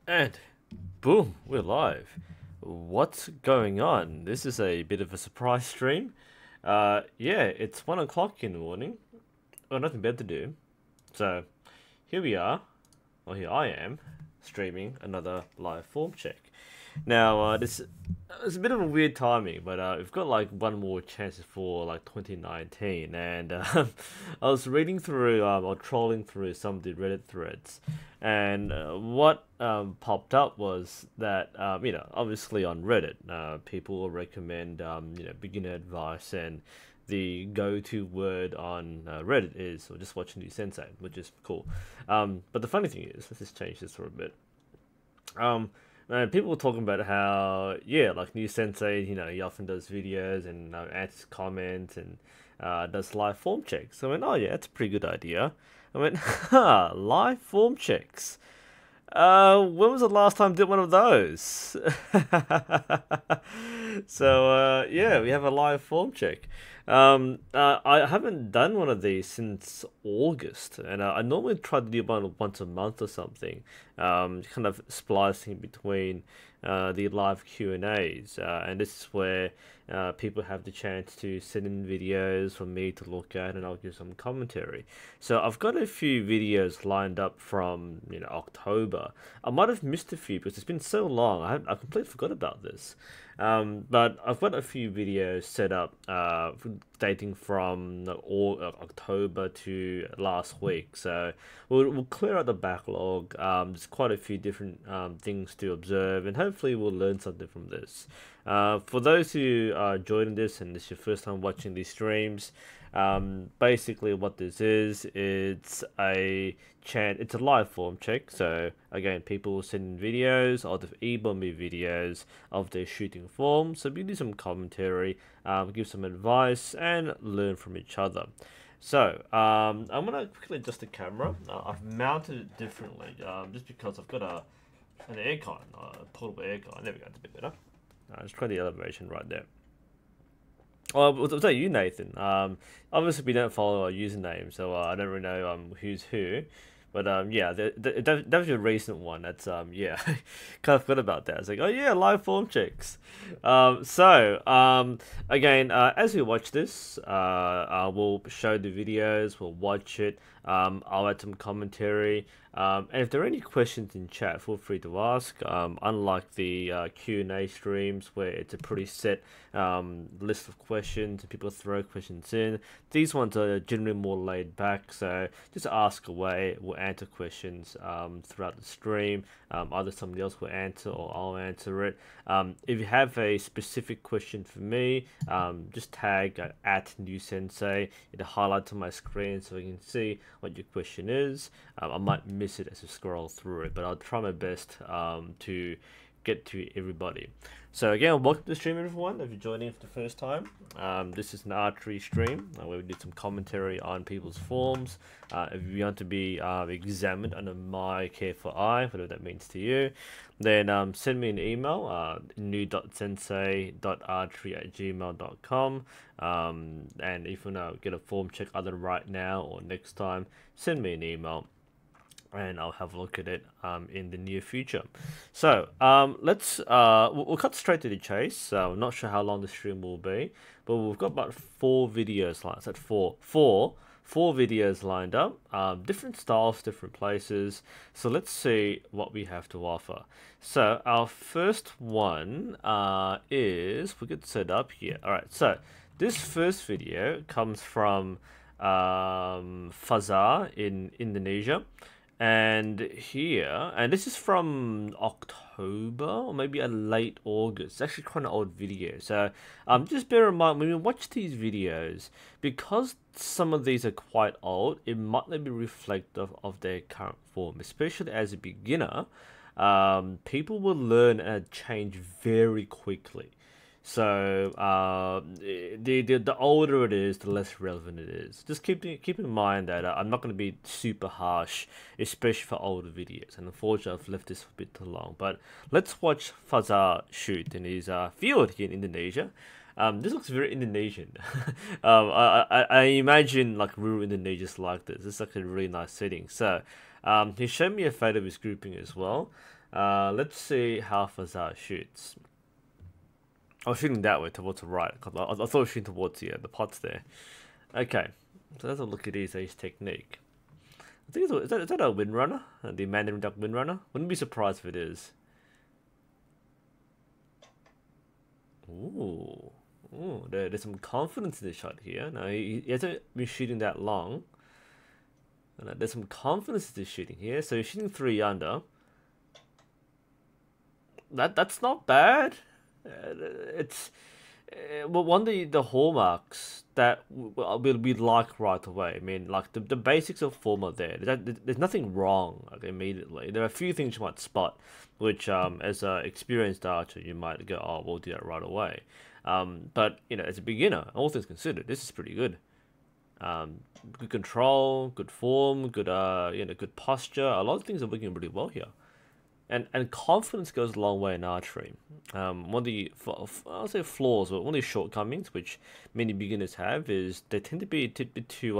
And boom, we're live. What's going on? This is a bit of a surprise stream. Yeah, it's 1 o'clock in the morning. Got nothing better to do. So here we are, or here I am, streaming another live form check. Now, this it's a bit of a weird timing, but we've got like one more chance for like 2019, and I was reading through or trolling through some of the Reddit threads, and what popped up was that obviously on Reddit, people will recommend beginner advice, and the go-to word on Reddit is or just watching NUSensei, which is cool. But the funny thing is, let's just change this for a bit. And people were talking about how, yeah, like NUSensei, he often does videos and answers comments and does live form checks. So I went, oh yeah, that's a pretty good idea. I went, live form checks. When was the last time I did one of those? So yeah, we have a live form check. I haven't done one of these since August, and I normally try to do one once a month or something, kind of splicing between the live Q&As, and this is where people have the chance to send in videos for me to look at, and I'll give some commentary. So I've got a few videos lined up from October. I might have missed a few because it's been so long. I completely forgot about this. But I've got a few videos set up dating from October to last week. So we'll clear out the backlog. There's quite a few different things to observe, and hopefully we'll learn something from this. For those who are joining this and this is your first time watching these streams, basically what this is, it's a live form check. So again, people will send in videos or they've emailed me videos of their shooting form. So we do some commentary, give some advice, and learn from each other. So I'm gonna quickly adjust the camera. I've mounted it differently, just because I've got an aircon, a portable aircon. There we go, it's a bit better. Just try the elevation right there. Oh, was that you, Nathan? Obviously we don't follow our username, so I don't really know who's who. But yeah, that was a recent one. That's yeah, kind of forgot about that. It's like, oh yeah, live form checks. Again, as we watch this, we'll show the videos. We'll watch it. I'll add some commentary. And if there are any questions in chat, feel free to ask. Unlike the Q&A streams where it's a pretty set list of questions and people throw questions in, these ones are generally more laid back. So just ask away. We'll answer questions throughout the stream. Either somebody else will answer or I'll answer it. If you have a specific question for me, just tag at NUSensei. It'll highlight on my screen so you can see what your question is. I might miss it as I scroll through it, but I'll try my best to get to everybody. So again, welcome to the stream, everyone. If you're joining for the first time, this is an archery stream where we do some commentary on people's forms. If you want to be examined under my careful eye, whatever that means to you, then send me an email, nu.sensei.archery@gmail.com. And if you want to get a form check either right now or next time, send me an email and I'll have a look at it in the near future. So we'll cut straight to the chase. So I'm not sure how long the stream will be, but we've got about four videos lined. That's four videos lined up. Different styles, different places. So let's see what we have to offer. So our first one is, we get set up here. All right. So this first video comes from Fazar in Indonesia. And this is from October or maybe a late August. It's actually quite an old video. So just bear in mind when you watch these videos, because some of these are quite old, it might not be reflective of their current form, especially as a beginner. People will learn and change very quickly. So the older it is, the less relevant it is. Just keep in mind that I'm not going to be super harsh, especially for older videos. And unfortunately, I've left this for a bit too long. But let's watch Fazar shoot in his field here in Indonesia. This looks very Indonesian. I imagine like rural Indonesia's like this. It's like a really nice setting. So he showed me a photo of his grouping as well. Let's see how Fazar shoots. I was shooting that way towards the right. I thought I was shooting towards the pots there. Okay, so let's have a look at his technique. I think is that a windrunner? The Mandarin Duck windrunner? Wouldn't be surprised if it is. Ooh. Ooh, there's some confidence in the shot here. Now, he hasn't been shooting that long. There's some confidence in this shooting here. So he's shooting 3 under. That's not bad. It's well, one of the hallmarks that we like right away. I mean, like the basics of form are there. There's nothing wrong like, immediately. There are a few things you might spot, which as an experienced archer you might go, oh, we'll do that right away. But you know, as a beginner, all things considered, this is pretty good. Good control, good form, good good posture. A lot of things are working really well here. And confidence goes a long way in archery. One of the I'll say flaws, but one of the shortcomings which many beginners have is they tend to be a bit too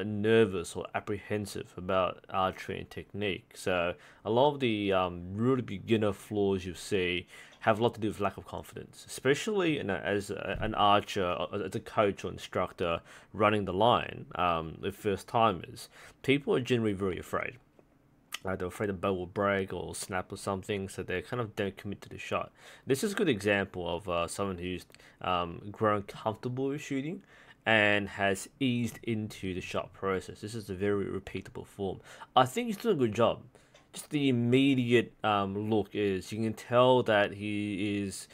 nervous or apprehensive about archery and technique. So a lot of the really beginner flaws you see have a lot to do with lack of confidence, especially as an archer, as a coach or instructor running the line with first timers. People are generally very afraid. They're afraid the bow will break or snap or something, so they kind of don't commit to the shot. This is a good example of someone who's grown comfortable with shooting and has eased into the shot process. This is a very repeatable form. I think he's doing a good job. Just the immediate look is you can tell that he is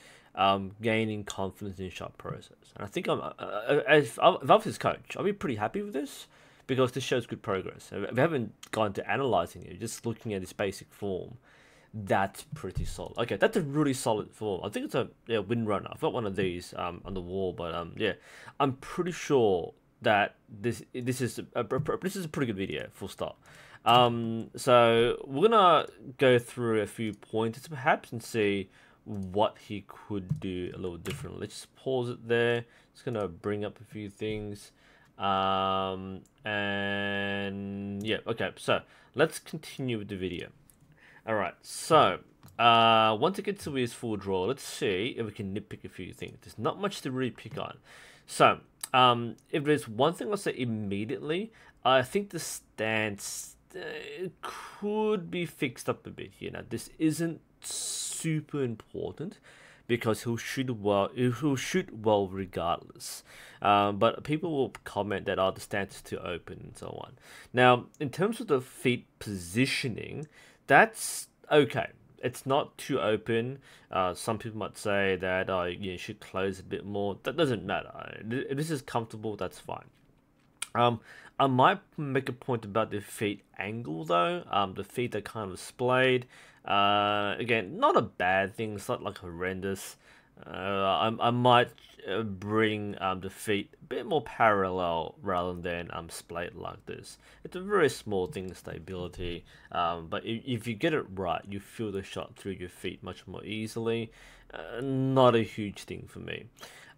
gaining confidence in the shot process. And I think if I was his coach, I'd be pretty happy with this, because this shows good progress. We haven't gone to analyzing it, just looking at its basic form. That's pretty solid. Okay, that's a really solid form. I think it's a windrunner. I've got one of these on the wall, but yeah, I'm pretty sure that this is a pretty good video. Full stop. So we're gonna go through a few pointers perhaps and see what he could do a little differently. Let's just pause it there. Just gonna bring up a few things. And yeah, okay, so let's continue with the video. Alright, so once it gets to his full draw, let's see if we can nitpick a few things. There's not much to really pick on. So if there's one thing I'll say immediately, I think the stance could be fixed up a bit here. Now, this isn't super important, because he'll shoot well regardless. But people will comment that the stance is too open and so on. Now, in terms of the feet positioning, that's okay. It's not too open. Some people might say that you should close a bit more. That doesn't matter. If this is comfortable, that's fine. I might make a point about the feet angle though. The feet are kind of splayed. Again, not a bad thing. It's not like horrendous. I might bring the feet a bit more parallel rather than splayed like this. It's a very small thing, stability. But if you get it right, you feel the shot through your feet much more easily. Not a huge thing for me.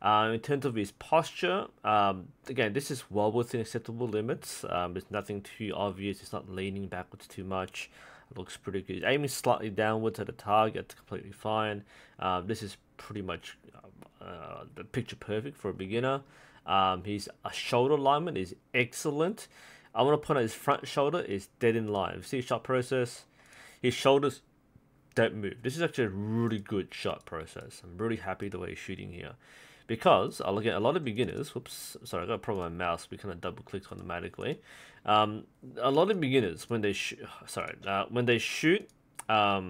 In terms of his posture, again, this is well within acceptable limits. There's nothing too obvious. It's not leaning backwards too much. It looks pretty good. Aiming slightly downwards at the target, it's completely fine. This is pretty much the picture perfect for a beginner. His shoulder alignment is excellent. I want to point out his front shoulder is dead in line. See his shot process? His shoulders don't move. This is actually a really good shot process. I'm really happy the way he's shooting here. Because I look at a lot of beginners. Whoops, sorry, I got a problem with my mouse. We kind of double click automatically. A lot of beginners when they shoot. When they shoot. I'll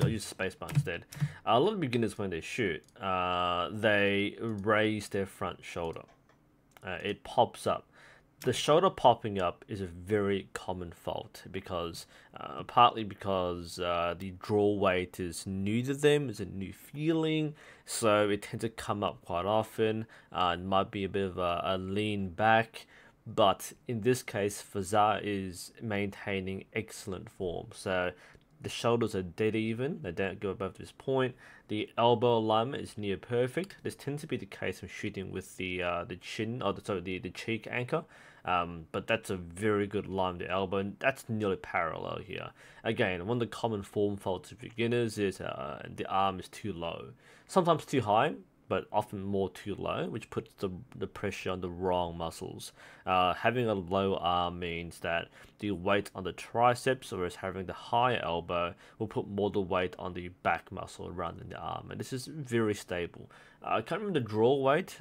use spacebar instead. A lot of beginners when they shoot, they raise their front shoulder. It pops up. The shoulder popping up is a very common fault because partly because the draw weight is new to them, it's a new feeling, so it tends to come up quite often. It might be a bit of a lean back, but in this case, Fazar is maintaining excellent form. So The shoulders are dead even. They don't go above this point. The elbow alignment is near perfect. This tends to be the case when shooting with the chin, or the cheek anchor. But that's a very good line with the elbow, and that's nearly parallel here. Again, one of the common form faults of beginners is the arm is too low, sometimes too high, but often more too low, which puts the pressure on the wrong muscles. Having a low arm means that the weight on the triceps, whereas having the higher elbow will put more the weight on the back muscle rather than the arm. And this is very stable. I can't remember the draw weight.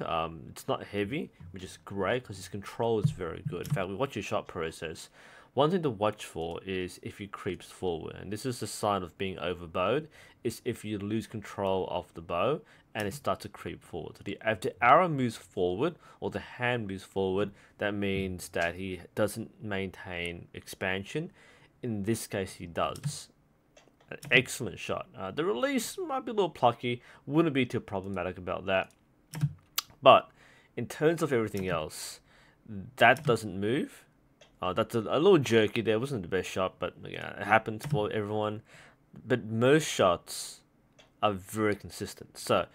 It's not heavy, which is great because his control is very good. In fact, we watch your shot process. One thing to watch for is if he creeps forward, and this is a sign of being overbowed, is if you lose control of the bow and it starts to creep forward. So if the arrow moves forward or the hand moves forward, that means that he doesn't maintain expansion. In this case, he does. An excellent shot. The release might be a little plucky, wouldn't be too problematic about that. But in terms of everything else, that doesn't move. That's a little jerky there. It wasn't the best shot, but yeah, it happens for everyone. But most shots are very consistent. So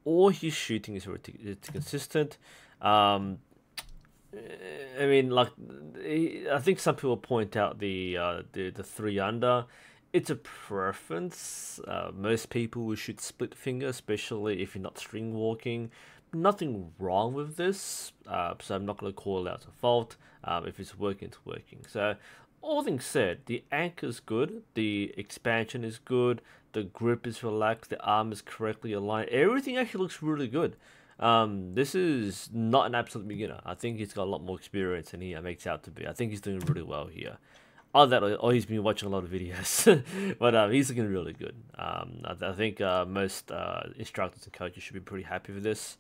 all his shooting is it's consistent. I mean, like, I think some people point out the 3 under. It's a preference. Most people will shoot split finger, especially if you're not string walking. Nothing wrong with this, so I'm not going to call it out a fault. If it's working, it's working. So, all things said, the anchor is good, the expansion is good, the grip is relaxed, the arm is correctly aligned. Everything actually looks really good. This is not an absolute beginner. I think he's got a lot more experience than he makes out to be. I think he's doing really well here. Other that, or he's been watching a lot of videos, but he's looking really good. I think most instructors and coaches should be pretty happy with this.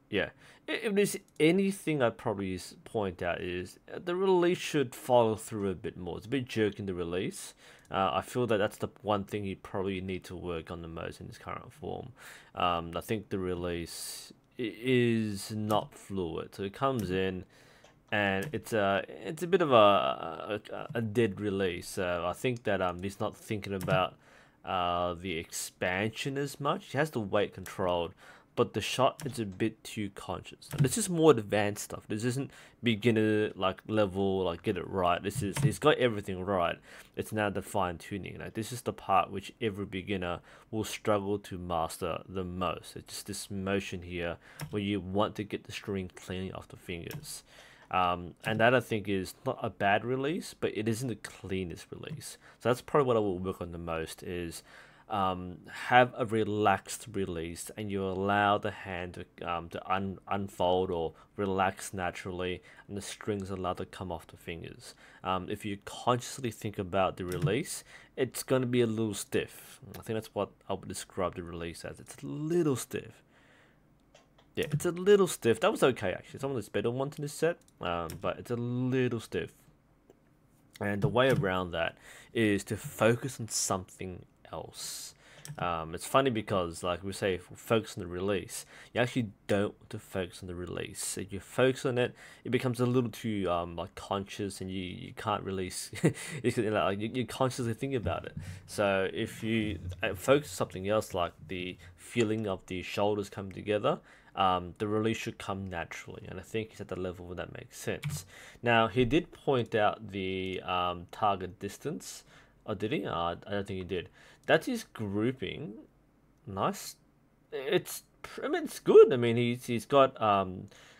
Yeah, if there's anything I'd probably point out is the release should follow through a bit more. It's a bit jerky in the release. I feel that that's the one thing you probably need to work on the most in his current form. I think the release is not fluid, so it comes in and it's a bit of a dead release. So I think that he's not thinking about the expansion as much. He has the weight controlled, but the shot is a bit too conscious. And this is more advanced stuff. This isn't beginner like level, like get it right. He's got everything right. It's now the fine tuning. Like this is the part which every beginner will struggle to master the most. It's just this motion here where you want to get the string cleanly off the fingers. And that I think is not a bad release, but it isn't the cleanest release. So that's probably what I will work on the most is have a relaxed release, and you allow the hand to unfold or relax naturally, and the strings are allowed to come off the fingers. If you consciously think about the release, it's going to be a little stiff. I think that's what I would describe the release as. It's a little stiff. Yeah, it's a little stiff. That was okay, actually. Some of the better ones in this set, but it's a little stiff. And the way around that is to focus on something else. It's funny because, like we say, if we focus on the release, you actually don't want to focus on the release. If you focus on it, it becomes a little too like conscious, and you can't release. You consciously think about it. So if you focus on something else, like the feeling of the shoulders come together, the release should come naturally, and I think he's at the level where that makes sense. Now, he did point out the target distance. Oh, did he? I don't think he did. That's his grouping. Nice. I mean, it's good. I mean, he's got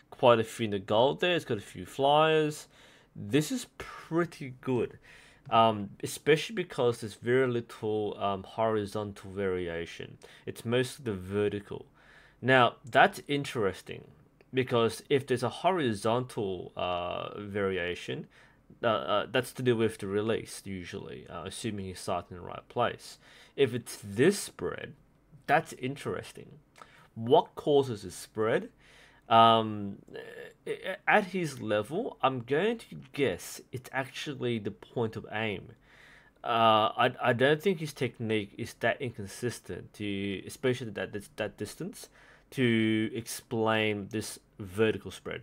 quite a few in the gold there. He's got a few flyers. This is pretty good, especially because there's very little horizontal variation. It's mostly the vertical. Now, that's interesting because if there's a horizontal variation, that's to do with the release, usually, assuming he's starting in the right place. If it's this spread, that's interesting. What causes this spread? At his level, I'm going to guess it's actually the point of aim. I don't think his technique is that inconsistent to, especially that distance, to explain this vertical spread.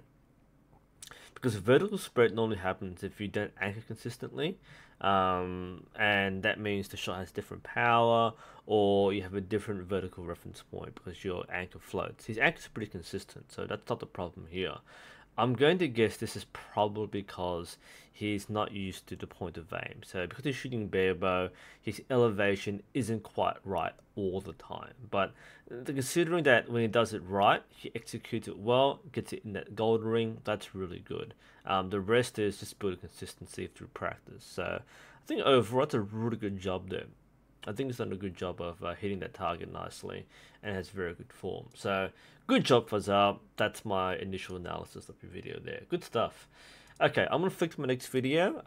because vertical spread normally happens if you don't anchor consistently, and that means the shot has different power, or you have a different vertical reference point because your anchor floats. His anchor's pretty consistent, so that's not the problem here. I'm going to guess this is probably because he's not used to the point of aim. So because he's shooting bare bow, his elevation isn't quite right all the time. But considering that when he does it right, he executes it well, gets it in that gold ring, that's really good. The rest is just building consistency through practice. So I think overall, it's a really good job there. I think he's done a good job of hitting that target nicely and has very good form. So, good job, Fazar. That's my initial analysis of your video there. Good stuff. Okay, I'm going to flick to my next video.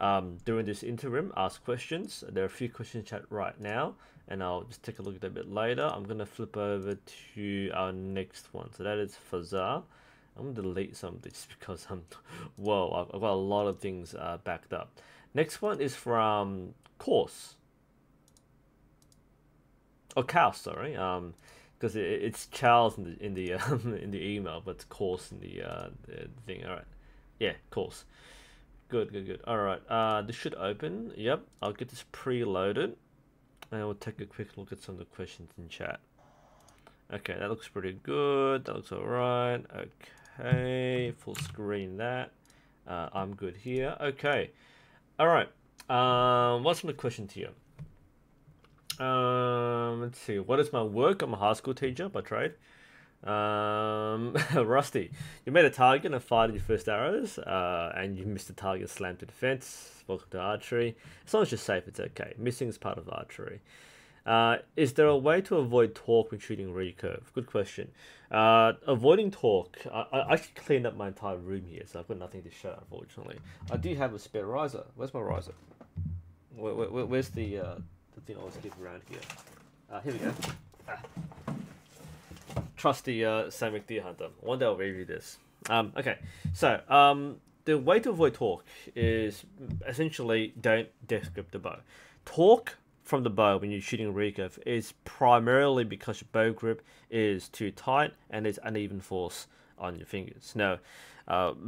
During this interim, ask questions. There are a few questions in chat right now, and I'll just take a look at that a bit later. I'm going to flip over to our next one. So that is Fazar. I'm going to delete some of this because whoa, I've got a lot of things backed up. Next one is from Course. Oh, Chaos, sorry. Because it's Charles in the in the email, but it's Course in the thing. All right, yeah, Course. Good. All right. This should open. Yep. I'll get this preloaded, and we'll take a quick look at some of the questions in chat. Okay, that looks pretty good. That looks all right. Okay, full screen that. I'm good here. Okay. All right. What's the question here? Let's see. What is my work? I'm a high school teacher by trade. Rusty, you made a target and fired your first arrows, and you missed the target, slammed to the fence. Welcome to archery. As long as you're safe, it's okay. Missing is part of archery. Is there a way to avoid torque when shooting recurve? Good question. Avoiding torque. I actually cleaned up my entire room here, so I've got nothing to show, unfortunately. I do have a spare riser. Where's my riser? Where's the thing I always keep around here? Here we go. Trusty Samick Deer Hunter. One day I'll review this. Okay, so the way to avoid torque is essentially don't death grip the bow. Torque from the bow when you're shooting recurve is primarily because your bow grip is too tight and there's uneven force on your fingers. Now,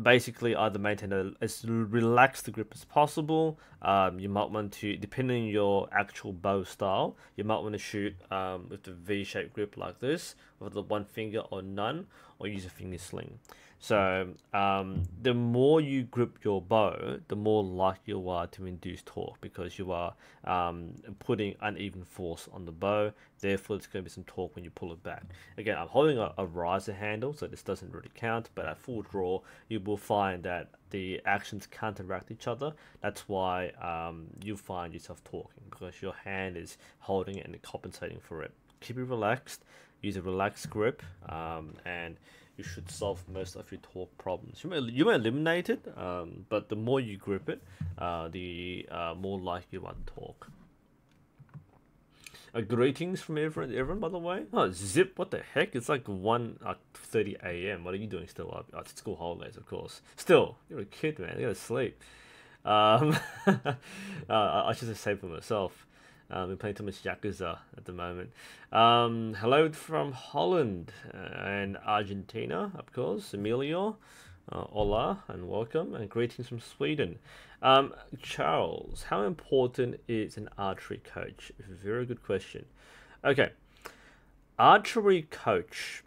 basically either maintain as relaxed the grip as possible. You might want to, depending on your actual bow style, you might want to shoot with the V-shaped grip like this, with the one finger or none, or use a finger sling. So the more you grip your bow, the more likely you are to induce torque because you are putting uneven force on the bow. Therefore, there's going to be some torque when you pull it back. Again, I'm holding a riser handle, so this doesn't really count. But at full draw, you will find that the actions counteract each other. That's why you find yourself torquing because your hand is holding it and compensating for it. Keep it relaxed. Use a relaxed grip, and you should solve most of your torque problems. You may eliminate it, but the more you grip it, the more likely you are to torque. Greetings from everyone, by the way. Oh, Zip, what the heck? It's like 1:30 a.m. What are you doing still up? Oh, it's school holidays, of course. Still, you're a kid, man. You gotta sleep. I should have saved for myself. Been playing too much Yakuza at the moment. Hello from Holland and Argentina, of course. Emilio, hola and welcome, and greetings from Sweden. Charles, how important is an archery coach? Very good question. Okay, archery coach,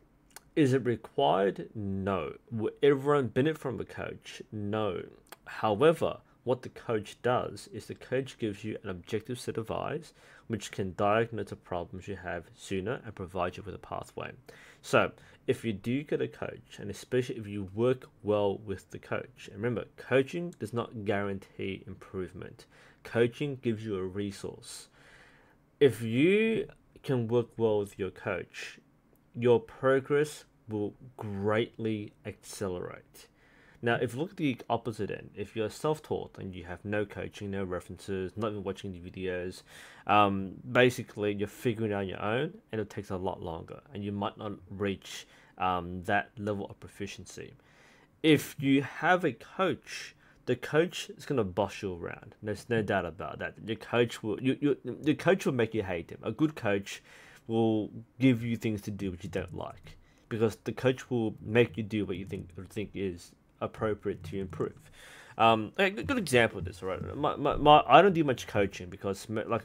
is it required? No. Will everyone benefit from a coach? No. However, what the coach does is the coach gives you an objective set of eyes which can diagnose the problems you have sooner and provide you with a pathway. So if you do get a coach, and especially if you work well with the coach, and remember, coaching does not guarantee improvement. Coaching gives you a resource. If you can work well with your coach, your progress will greatly accelerate. Now, if you look at the opposite end, if you're self-taught and you have no coaching, no references, not even watching the videos, basically you're figuring it out on your own, and it takes a lot longer, and you might not reach that level of proficiency. If you have a coach, the coach is going to boss you around. There's no doubt about that. Your coach will, the coach will make you hate him. A good coach will give you things to do which you don't like, because the coach will make you do what you think is appropriate to improve. A good example of this, right? I don't do much coaching because like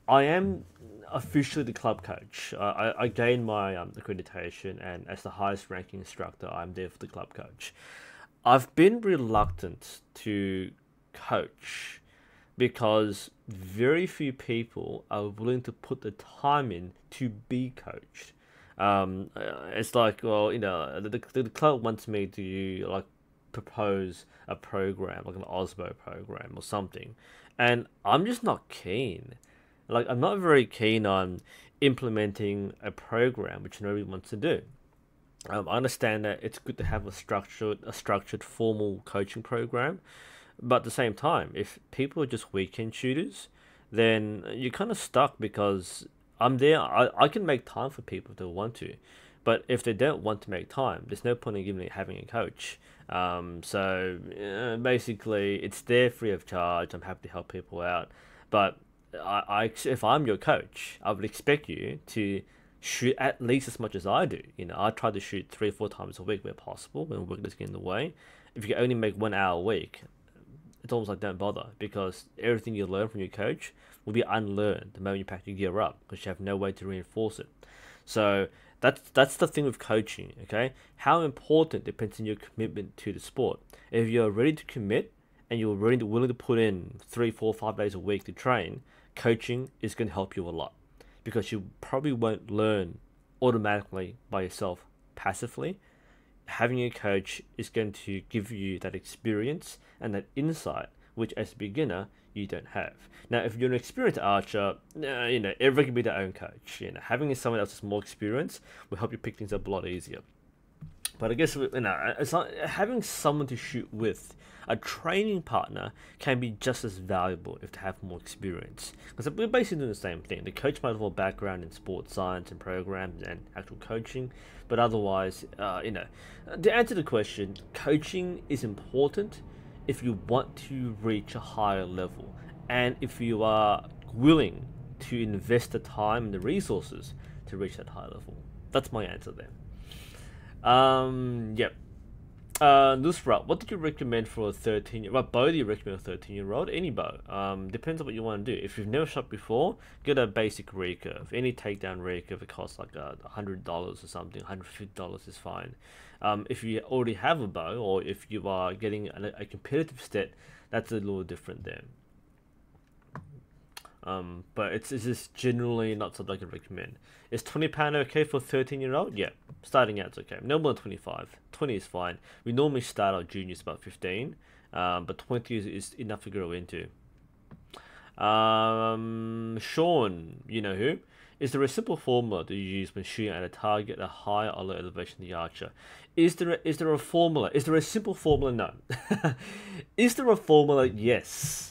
I am officially the club coach. I gained my accreditation, and as the highest ranking instructor, I'm there for the club coach. I've been reluctant to coach because very few people are willing to put the time in to be coached. It's like, well, the club wants me to like propose a program, like an Osmo program or something, and I'm just not keen. Like, I'm not very keen on implementing a program which nobody wants to do. I understand that it's good to have a structured formal coaching program, but at the same time, if people are just weekend shooters, then you're kind of stuck because I'm there. I can make time for people if they want to, but if they don't want to make time, there's no point in having a coach. Basically, it's there free of charge. I'm happy to help people out, but if I'm your coach, I would expect you to shoot at least as much as I do. I try to shoot 3 or 4 times a week where possible, when work doesn't get in the way. If you can only make 1 hour a week, it's almost like don't bother, because everything you learn from your coach will be unlearned the moment you pack your gear up, because you have no way to reinforce it. So that's the thing with coaching, okay? How important depends on your commitment to the sport. If you're ready to commit and you're willing to put in 3, 4, 5 days a week to train, coaching is going to help you a lot, because you probably won't learn automatically by yourself passively. Having a coach is going to give you that experience and that insight, which as a beginner you don't have. Now, if you're an experienced archer, everyone can be their own coach. Having someone else with more experience will help you pick things up a lot easier. But I guess it's like having someone to shoot with. A training partner can be just as valuable if they have more experience, because we're basically doing the same thing. The coach might have a background in sports science and programs and actual coaching, but otherwise, to answer the question, coaching is important if you want to reach a higher level, and if you are willing to invest the time and the resources to reach that high level. That's my answer there. Yep. Nusra, what did you recommend for a 13-year-old? What bow do you recommend for a 13-year-old? Any bow. Depends on what you want to do. If you've never shot before, get a basic recurve. Any takedown recurve, it costs like $100 or something. $150 is fine. If you already have a bow, or if you are getting a competitive set, that's a little different then. But it's just generally not something I can recommend. Is £20 okay for a 13-year-old? Yeah, starting out it's okay. No more than 25. 20 is fine. We normally start our juniors about 15, but 20 is enough to grow into. Sean, you know who? Is there a simple formula that you use when shooting at a target at a higher or lower elevation than the archer? Is there a formula? Is there a simple formula? No. Is there a formula? Yes.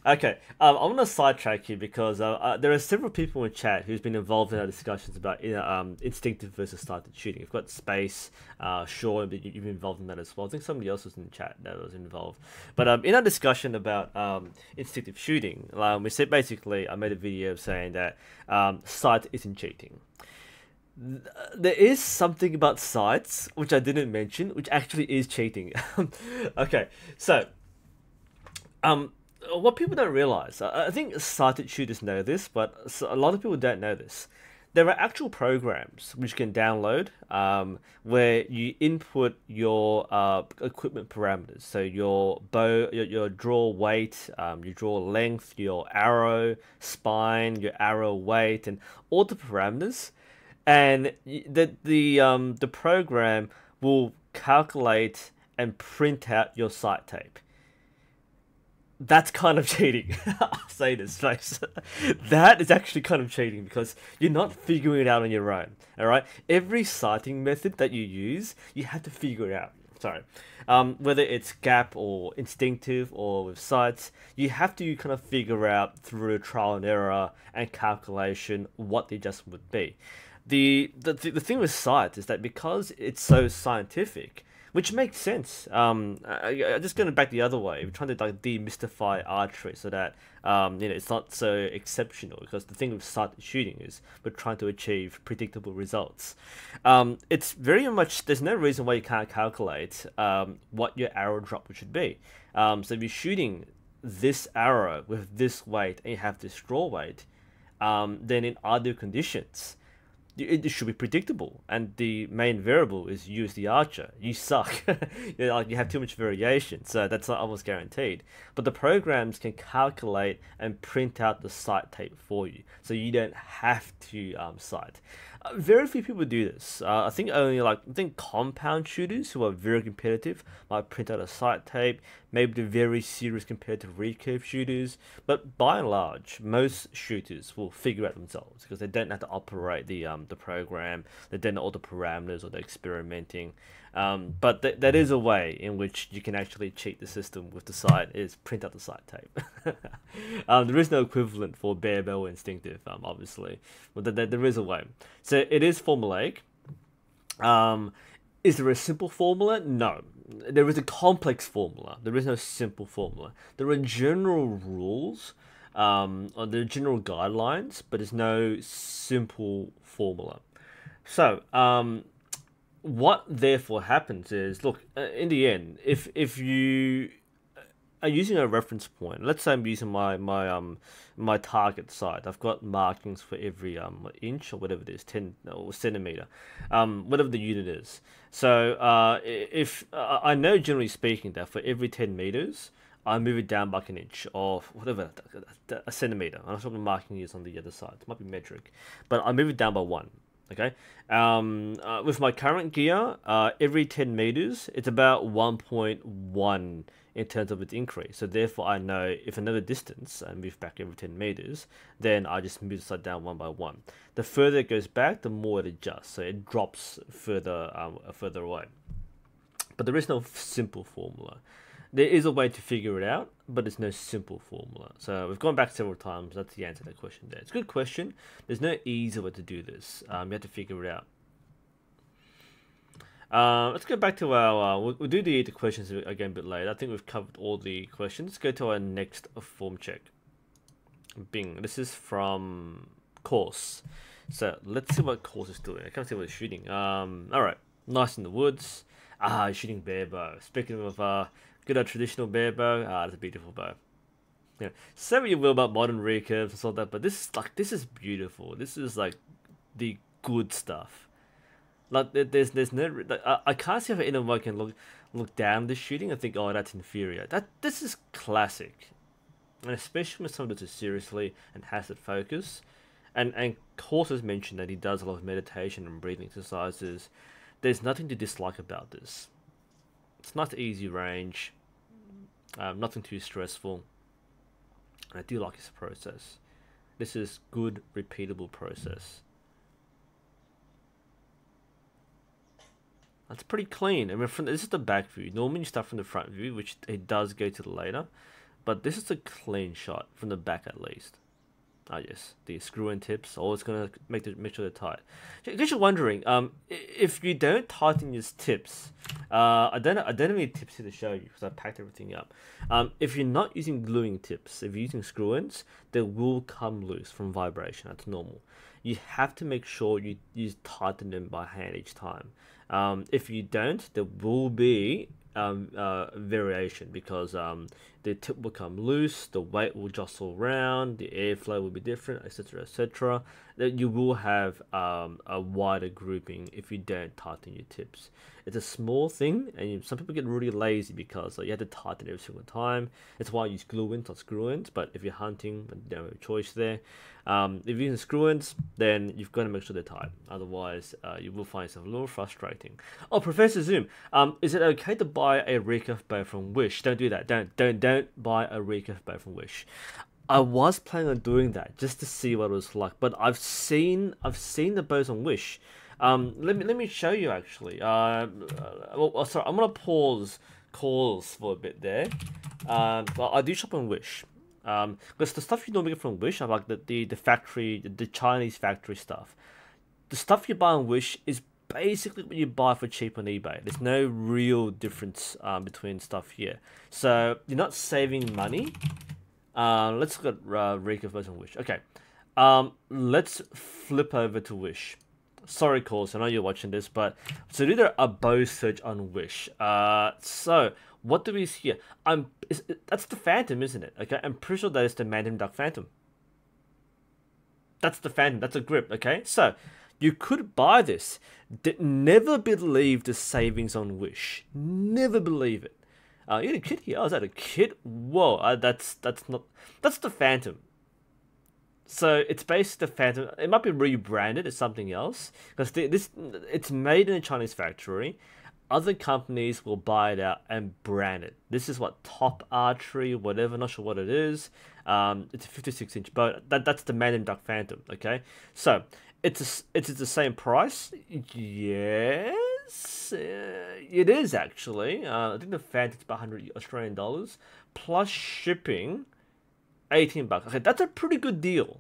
Okay, I'm going to sidetrack here because there are several people in chat who's been involved in our discussions about instinctive versus sighted shooting. We've got Space, Sean, you've been involved in that as well. I think somebody else was in the chat that was involved. But in our discussion about instinctive shooting, we said basically, I made a video saying that sight isn't cheating. There is something about sights, which I didn't mention, which actually is cheating. Okay, so what people don't realize, I think sighted shooters know this, but a lot of people don't know this. There are actual programs which you can download where you input your equipment parameters. So your bow, your draw weight, your draw length, your arrow spine, your arrow weight, and all the parameters. And the program will calculate and print out your sight tape. That's kind of cheating. I'll say this, face. That is actually kind of cheating because you're not figuring it out on your own. All right, every sighting method that you use, you have to figure it out. Sorry, whether it's gap or instinctive or with sights, you have to kind of figure out through trial and error and calculation what the adjustment would be. The thing with sights is that because it's so scientific, which makes sense. Just going back the other way, we're trying to like demystify archery so that it's not so exceptional. Because the thing with sighted shooting is we're trying to achieve predictable results. It's very much there's no reason why you can't calculate what your arrow drop should be. So if you're shooting this arrow with this weight and you have this draw weight, then in ideal conditions, it should be predictable, and the main variable is you as the archer. You suck. You have too much variation, so that's not almost guaranteed. But the programs can calculate and print out the sight tape for you, so you don't have to sight. Very few people do this. I think only compound shooters who are very competitive might print out a sight tape. Maybe the very serious competitive recurve shooters, but by and large, most shooters will figure out themselves because they don't have to operate the program. They don't know all the parameters or they're experimenting. But that is a way in which you can actually cheat the system with the sight, is print out the sight tape. There is no equivalent for bare bow instinctive, obviously, but there is a way. So it is formulaic. Is there a simple formula? No. There is a complex formula. There is no simple formula. There are general rules, or there are general guidelines, but there's no simple formula. So, what therefore happens is, look, in the end, if you are using a reference point, let's say I'm using my target site. I've got markings for every inch or whatever it is, 10 or centimeter, whatever the unit is. So if I know, generally speaking, that for every 10 meters, I move it down by an inch or whatever, a centimeter. I'm not sure what the marking is on the other side. It might be metric, but I move it down by 1. Okay. With my current gear, every 10 meters, it's about 1.1 in terms of its increase. So therefore, I know if another distance I move back every 10 meters, then I just move the side down 1 by 1. The further it goes back, the more it adjusts. So it drops further away. But there is no simple formula. There is a way to figure it out, but there's no simple formula. So we've gone back several times. That's the answer to that question there. It's a good question. There's no easy way to do this. You have to figure it out. Let's go back to our... we'll do the questions again a bit later. I think we've covered all the questions. Let's go to our next form check. Bing. This is from course. So let's see what course is doing. I can't see what it's shooting. Alright. Nice in the woods. Shooting bare bow. Speaking of... good old traditional bare bow. That's a beautiful bow. Yeah, say what you will about modern recurves and stuff like that, but this is beautiful. This is like the good stuff. Like there's no I can't see how anyone can look down this shooting and think, oh, that's inferior. This is classic, and especially when someone does it seriously and has that focus. And Course has mentioned that he does a lot of meditation and breathing exercises. There's nothing to dislike about this. It's nice, easy range. Nothing too stressful. And I do like this process. This is good, repeatable process. That's pretty clean. I mean, this is the back view. Normally you start from the front view, which it does go to the later. But this is a clean shot, from the back at least. Ah yes, the screw-in tips, always gonna make sure they're tight. In case you're wondering, if you don't tighten your tips, I don't have any tips here to show you because I packed everything up. If you're not using gluing tips, if you're using screw-ins, they will come loose from vibration. That's normal. You have to make sure you tighten them by hand each time. If you don't, there will be variation because the tip will come loose, the weight will jostle around, the airflow will be different, etc., etc. That you will have a wider grouping if you don't tighten your tips. It's a small thing, and some people get really lazy because you have to tighten every single time. That's why I use glue-ins, not screw-ins. But if you're hunting, you don't have a choice there. If you're using screw-ins, then you've got to make sure they're tight. Otherwise, you will find yourself a little frustrating. Oh, Professor Zoom, is it okay to buy a recurve bow from Wish? Don't do that. Don't buy a recurve bow from Wish. I was planning on doing that just to see what it was like, but I've seen the bows on Wish. Let me show you actually. Sorry, I'm gonna pause calls for a bit there. But I do shop on Wish. Because the stuff you normally get from Wish, I like the factory, the Chinese factory stuff. The stuff you buy on Wish is basically what you buy for cheap on eBay. There's no real difference between stuff here. So you're not saving money. Let's look at Rika versus Wish. Okay. Let's flip over to Wish. Sorry, calls. I know you're watching this, but so do a bow search on Wish. So what do we see here? That's the Phantom, isn't it? Okay, I'm pretty sure that is the Mandarin Duck Phantom. That's the Phantom. That's a grip. Okay, so you could buy this. Never believe the savings on Wish. Never believe it. You had a kit here. Oh, is that a kit? Whoa, that's the Phantom. So it's based the Phantom. It might be rebranded as something else because it's made in a Chinese factory. Other companies will buy it out and brand it. This is what Top Archery, whatever, not sure what it is. It's a 56-inch bow. That's the Mandarin Duck Phantom. Okay, so it's the same price. Yes, it is actually. I think the Phantom's about 100 Australian dollars plus shipping. $18. Okay, that's a pretty good deal.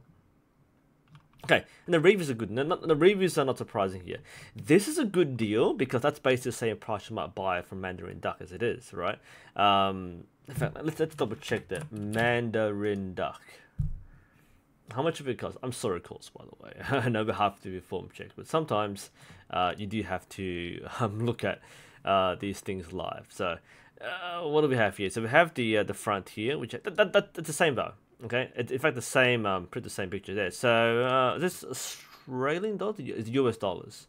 Okay, and the reviews are good. The reviews are not surprising here. This is a good deal because that's basically the same price you might buy from Mandarin Duck as it is, right? In fact, let's double check that. Mandarin Duck. How much of it costs? I'm sorry, calls, by the way. I know we have to do form checks, but sometimes you do have to look at these things live. So what do we have here? So we have the front here, which that's the same bow. Okay, it's in fact the same. Print the same picture there. So this Australian dollars, it's US dollars.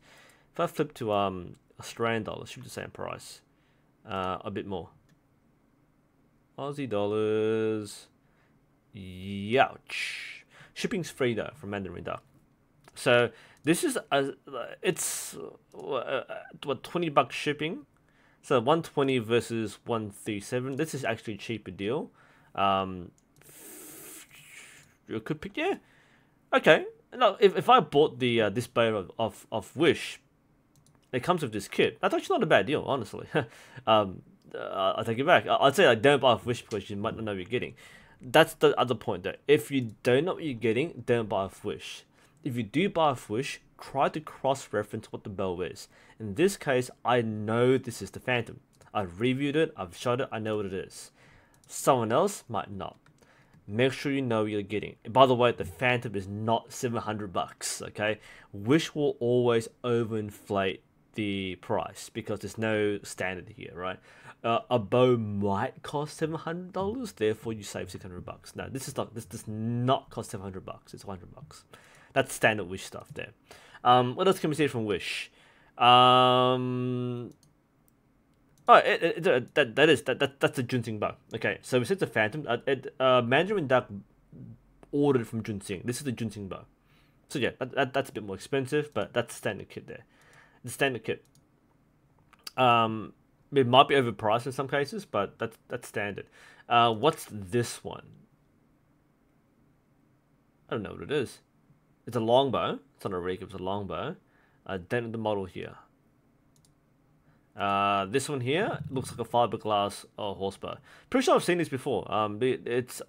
If I flip to Australian dollars, should be the same price. A bit more. Aussie dollars. Youch. Shipping's free though from Mandarin Duck. So this is it's what $20 shipping. So 120 versus 137. This is actually a cheaper deal. You could pick, yeah. Okay. No, if I bought the this bow of Wish, it comes with this kit. That's actually not a bad deal, honestly. I'll take it back. I'd say like don't buy off Wish because you might not know what you're getting. That's the other point though. If you don't know what you're getting, don't buy off Wish. If you do buy off Wish, try to cross-reference what the bow is. In this case, I know this is the Phantom. I've reviewed it, I've shot it, I know what it is. Someone else might not. Make sure you know what you're getting. And by the way, the Phantom is not $700, okay? Wish will always overinflate the price because there's no standard here, right? A bow might cost $700, therefore you save $600. No, this does not cost $700. It's $100. That's standard Wish stuff there. What else can we see from Wish? That's the Junsing bow. Okay, so we said the Phantom. Mandarin Duck ordered from Junsing. This is the Junsing bow. So yeah, that's a bit more expensive, but that's the standard kit there. The standard kit. It might be overpriced in some cases, but that's standard. What's this one? I don't know what it is. It's a longbow. It's not a rig. It's a longbow. Then the model here. This one here looks like a fiberglass horsebow. Pretty sure I've seen this before. It's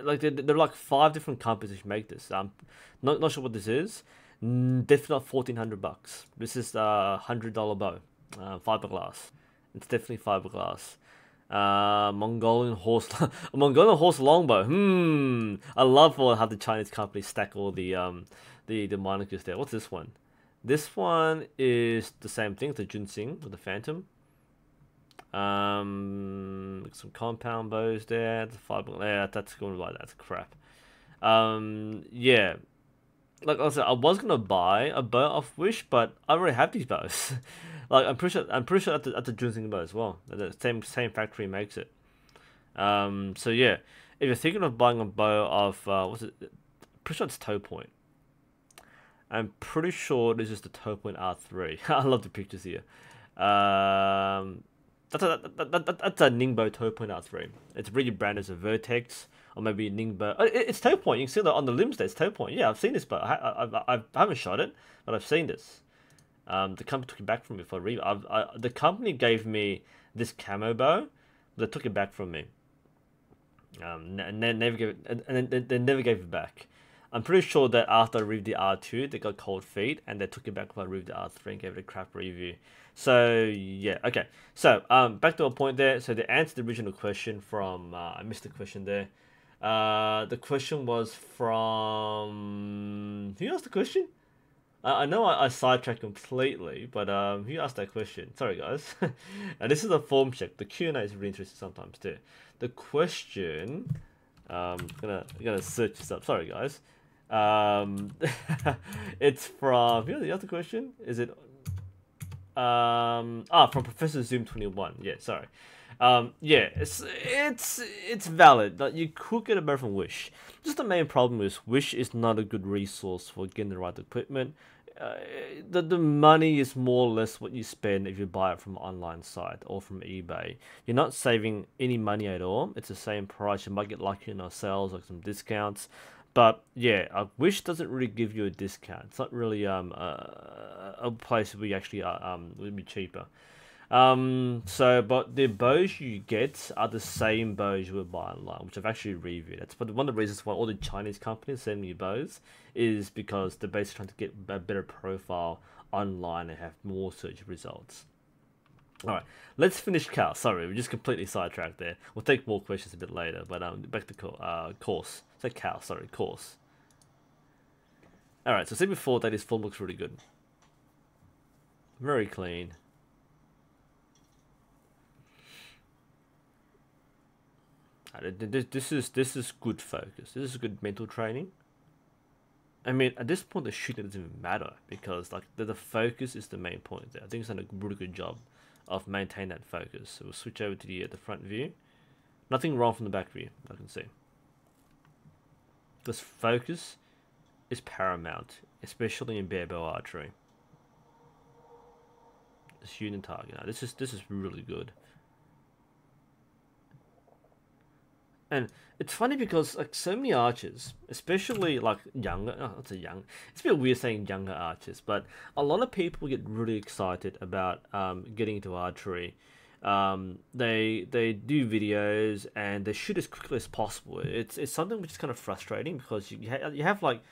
like there are like 5 different companies which make this. Not sure what this is. Definitely not $1,400. This is a $100 bow, fiberglass. It's definitely fiberglass. Mongolian horse longbow. I love how the Chinese companies stack all the monikers there. What's this one? This one is the same thing, the Junsing with the Phantom. Some compound bows there. The fiber, yeah, that's going to buy. That's crap. Yeah. Like I said, I was gonna buy a bow off Wish, but I already have these bows. Like I'm pretty sure at the Junsing bow as well. The same factory makes it. So yeah, if you're thinking of buying a bow of what's it? Pretty sure it's Toe Point. I'm pretty sure this is the Toe Point R3. I love the pictures here. That's a Ningbo Toe Point R3. It's really branded as a Vertex or maybe Ningbo. It's Toe Point. You can see that on the limbs there. It's Toe Point. Yeah, I've seen this, but I haven't shot it, but I've seen this. The company took it back from me for a review. The company gave me this camo bow, but they took it back from me. And they never gave it back. I'm pretty sure that after I reviewed the R2, they got cold feet, and they took it back when I reviewed the R3 and gave it a crap review. So yeah, okay. So back to a point there. So to answer the original question from I missed the question there. The question was from who asked the question? I know I sidetracked completely, but who asked that question? Sorry guys. And this is a form check. The Q&A is really interesting sometimes too. The question, gonna search this up. Sorry guys. It's from who asked the question? Is it from Professor Zoom 21. Yeah, sorry. Yeah, it's valid that you could get a better from Wish. Just the main problem is Wish is not a good resource for getting the right equipment. The money is more or less what you spend if you buy it from an online site or from eBay. You're not saving any money at all. It's the same price. You might get lucky in our sales or some discounts. But yeah, Wish doesn't really give you a discount. It's not really a place where you actually would be cheaper. But the bows you get are the same bows you would buy online, which I've actually reviewed. That's one of the reasons why all the Chinese companies send me bows is because they're basically trying to get a better profile online and have more search results. All right, let's finish Cal. Sorry, we just completely sidetracked there. We'll take more questions a bit later, but back to course. So Cal, sorry, course. All right, so see before that his form looks really good, very clean. This is good focus. This is good mental training. I mean, at this point, the shooting doesn't even matter because like the focus is the main point there. I think he's done a really good job of maintaining that focus. So we'll switch over to the front view. Nothing wrong from the back view, I can see. This focus is paramount, especially in bare bow archery. Shooting target. Now, this is really good. And it's funny because like so many archers, especially like younger, it's a bit weird saying younger archers, but a lot of people get really excited about getting into archery. They do videos and they shoot as quickly as possible. It's something which is kind of frustrating because you have like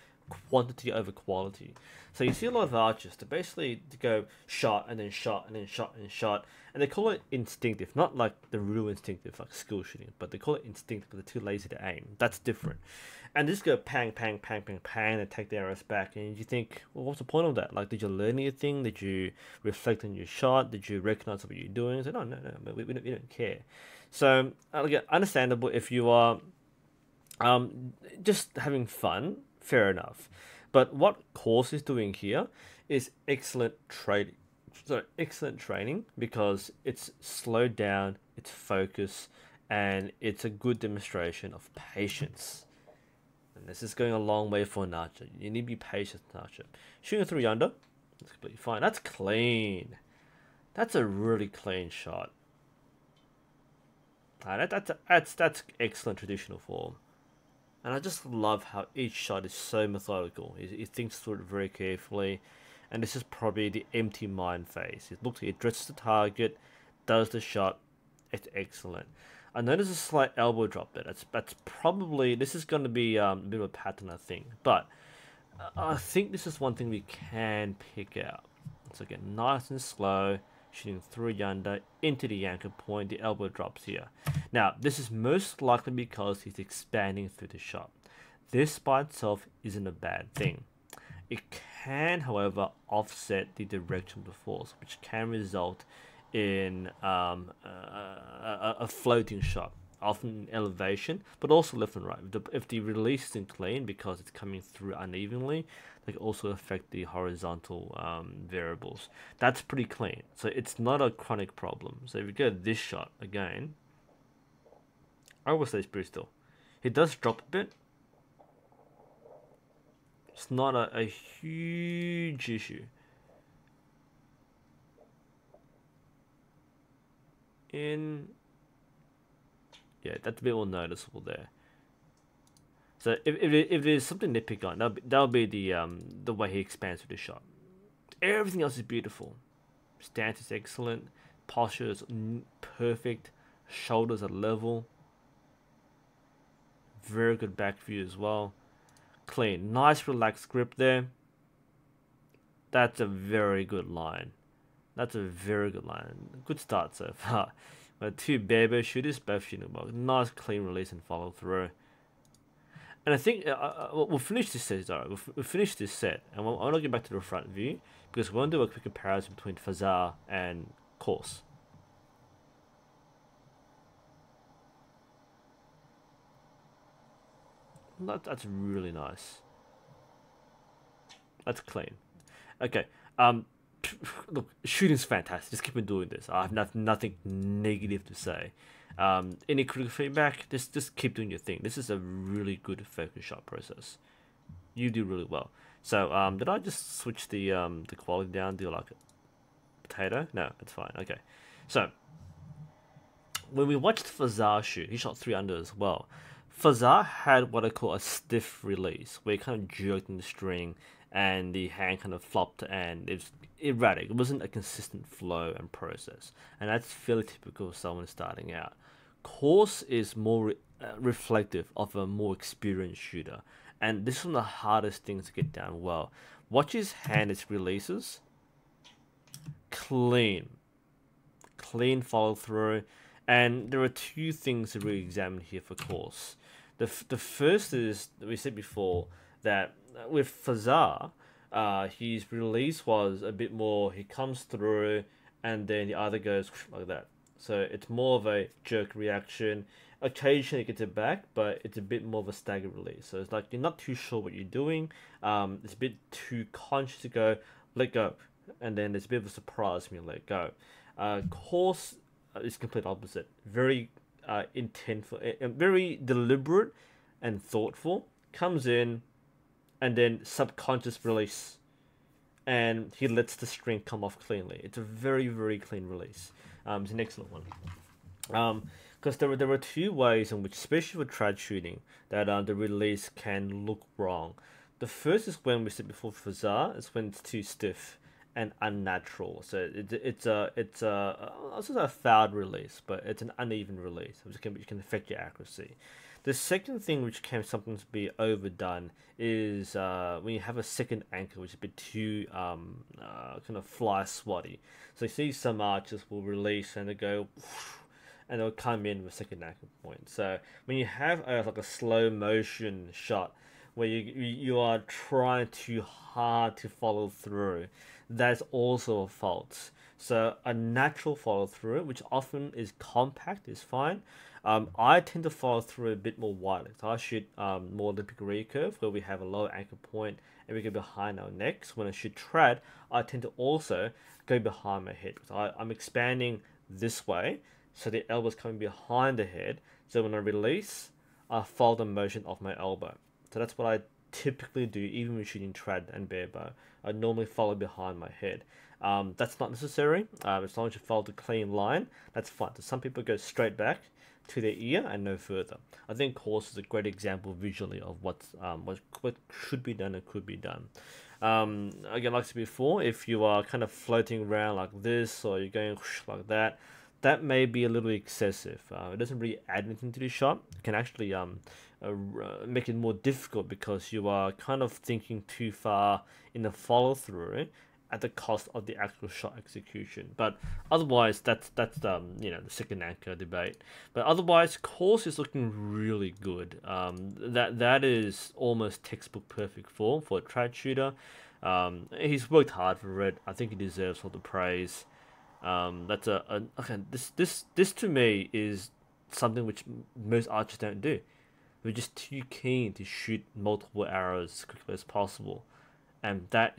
quantity over quality. So you see a lot of archers to basically go shot and then shot and then shot and shot, and they call it instinctive, not like the real instinctive like skill shooting, but they call it instinctive because they're too lazy to aim. That's different. And they just go pang, pang, pang, pang, pang, and take the arrows back. And you think, well, what's the point of that? Like, did you learn anything? Did you reflect on your shot? Did you recognize what you're doing? So no, we don't care. So again, understandable if you are just having fun. Fair enough. But what course is doing here is excellent training. So excellent training because it's slowed down, it's focused, and it's a good demonstration of patience. And this is going a long way for an archer. You need to be patient, archer. Shooting through yonder, that's completely fine. That's clean. That's a really clean shot. That's excellent traditional form. And I just love how each shot is so methodical. He thinks through it very carefully. And this is probably the empty mind phase. It addresses the target, does the shot. It's excellent. I notice a slight elbow drop there. That's probably, this is going to be a bit of a pattern, I think. But I think this is one thing we can pick out. So again, nice and slow. Shooting through yonder into the anchor point, the elbow drops here. Now, this is most likely because he's expanding through the shot. This by itself isn't a bad thing. It can, however, offset the direction of the force, which can result in a floating shot, often in elevation, but also left and right. If the release isn't clean because it's coming through unevenly, they can also affect the horizontal variables. That's pretty clean, so it's not a chronic problem. So if you go this shot again, I will say it's pretty still. It does drop a bit. It's not a huge issue. Yeah, that's a bit more noticeable there. So if there's something to pick on, that'll be the way he expands with the shot. Everything else is beautiful. Stance is excellent. Posture is perfect. Shoulders are level. Very good back view as well. clean. Nice relaxed grip there. That's a very good line. That's a very good line. Good start so far. But two bare shooters, both shooting well. Nice clean release and follow through. And I think we'll finish this set. Sorry, we'll finish this set, and I want to get back to the front view because we want to do a quick comparison between Fazar and Course. That's really nice. That's clean. Okay. Look, shooting's fantastic. Just keep on doing this. I have nothing negative to say. Any critical feedback? Just keep doing your thing. This is a really good focus shot process. You do really well. So did I just switch the quality down? Do you like it? Potato? No, it's fine. Okay. So when we watched Fazar shoot, he shot 3 under as well. Fazar had what I call a stiff release, where he kind of jerked in the string and the hand kind of flopped and it's erratic. It wasn't a consistent flow and process, and that's fairly typical of someone starting out. Course is more reflective of a more experienced shooter, and this is one of the hardest things to get down well. Watch his hand, its releases. Clean follow through, and there are two things to really examine here for Course. The first is, we said before, that with Fazar, his release was a bit more, he comes through and then the other goes like that. So it's more of a jerk reaction. Occasionally it gets it back, but it's a bit more of a staggered release. So it's like you're not too sure what you're doing. It's a bit too conscious to go, let go. And then there's a bit of a surprise when you let go. Course is complete opposite. Very intentful, very deliberate and thoughtful. Comes in, and then subconscious release, and he lets the string come off cleanly. It's a very, very clean release. It's an excellent one. Because there were two ways in which, especially for trad shooting, that the release can look wrong. The first is when we said before Fazar, is when it's too stiff and unnatural. So it's also a fouled release, but it's an uneven release, which can affect your accuracy. The second thing which can sometimes be overdone is when you have a second anchor, which is a bit too kind of fly swatty. So you see some archers will release and they go, and they'll come in with second anchor point. So when you have like a slow motion shot where you are trying too hard to follow through, that's also a fault. So a natural follow through, which often is compact, is fine. I tend to follow through a bit more widely. So I shoot more Olympic recurve, where we have a low anchor point and we go behind our necks. When I shoot trad, I tend to also go behind my head. So I'm expanding this way, so the elbow's coming behind the head. So when I release, I follow the motion of my elbow. So that's what I typically do, even when shooting trad and bare bow. I normally follow behind my head. That's not necessary. As long as you follow the clean line, that's fine. So some people go straight back to their ear and no further. I think Course is a great example visually of what should be done and could be done. Again, like I said before, if you are kind of floating around like this or you're going like that, that may be a little excessive. It doesn't really add anything to the shot. It can actually make it more difficult because you are kind of thinking too far in the follow through at the cost of the actual shot execution. But otherwise, that's the second anchor debate. But otherwise, Course is looking really good. That is almost textbook perfect form for a trad shooter. He's worked hard for it. I think he deserves all the praise. That's okay. This to me is something which most archers don't do. We're just too keen to shoot multiple arrows as quickly as possible, and that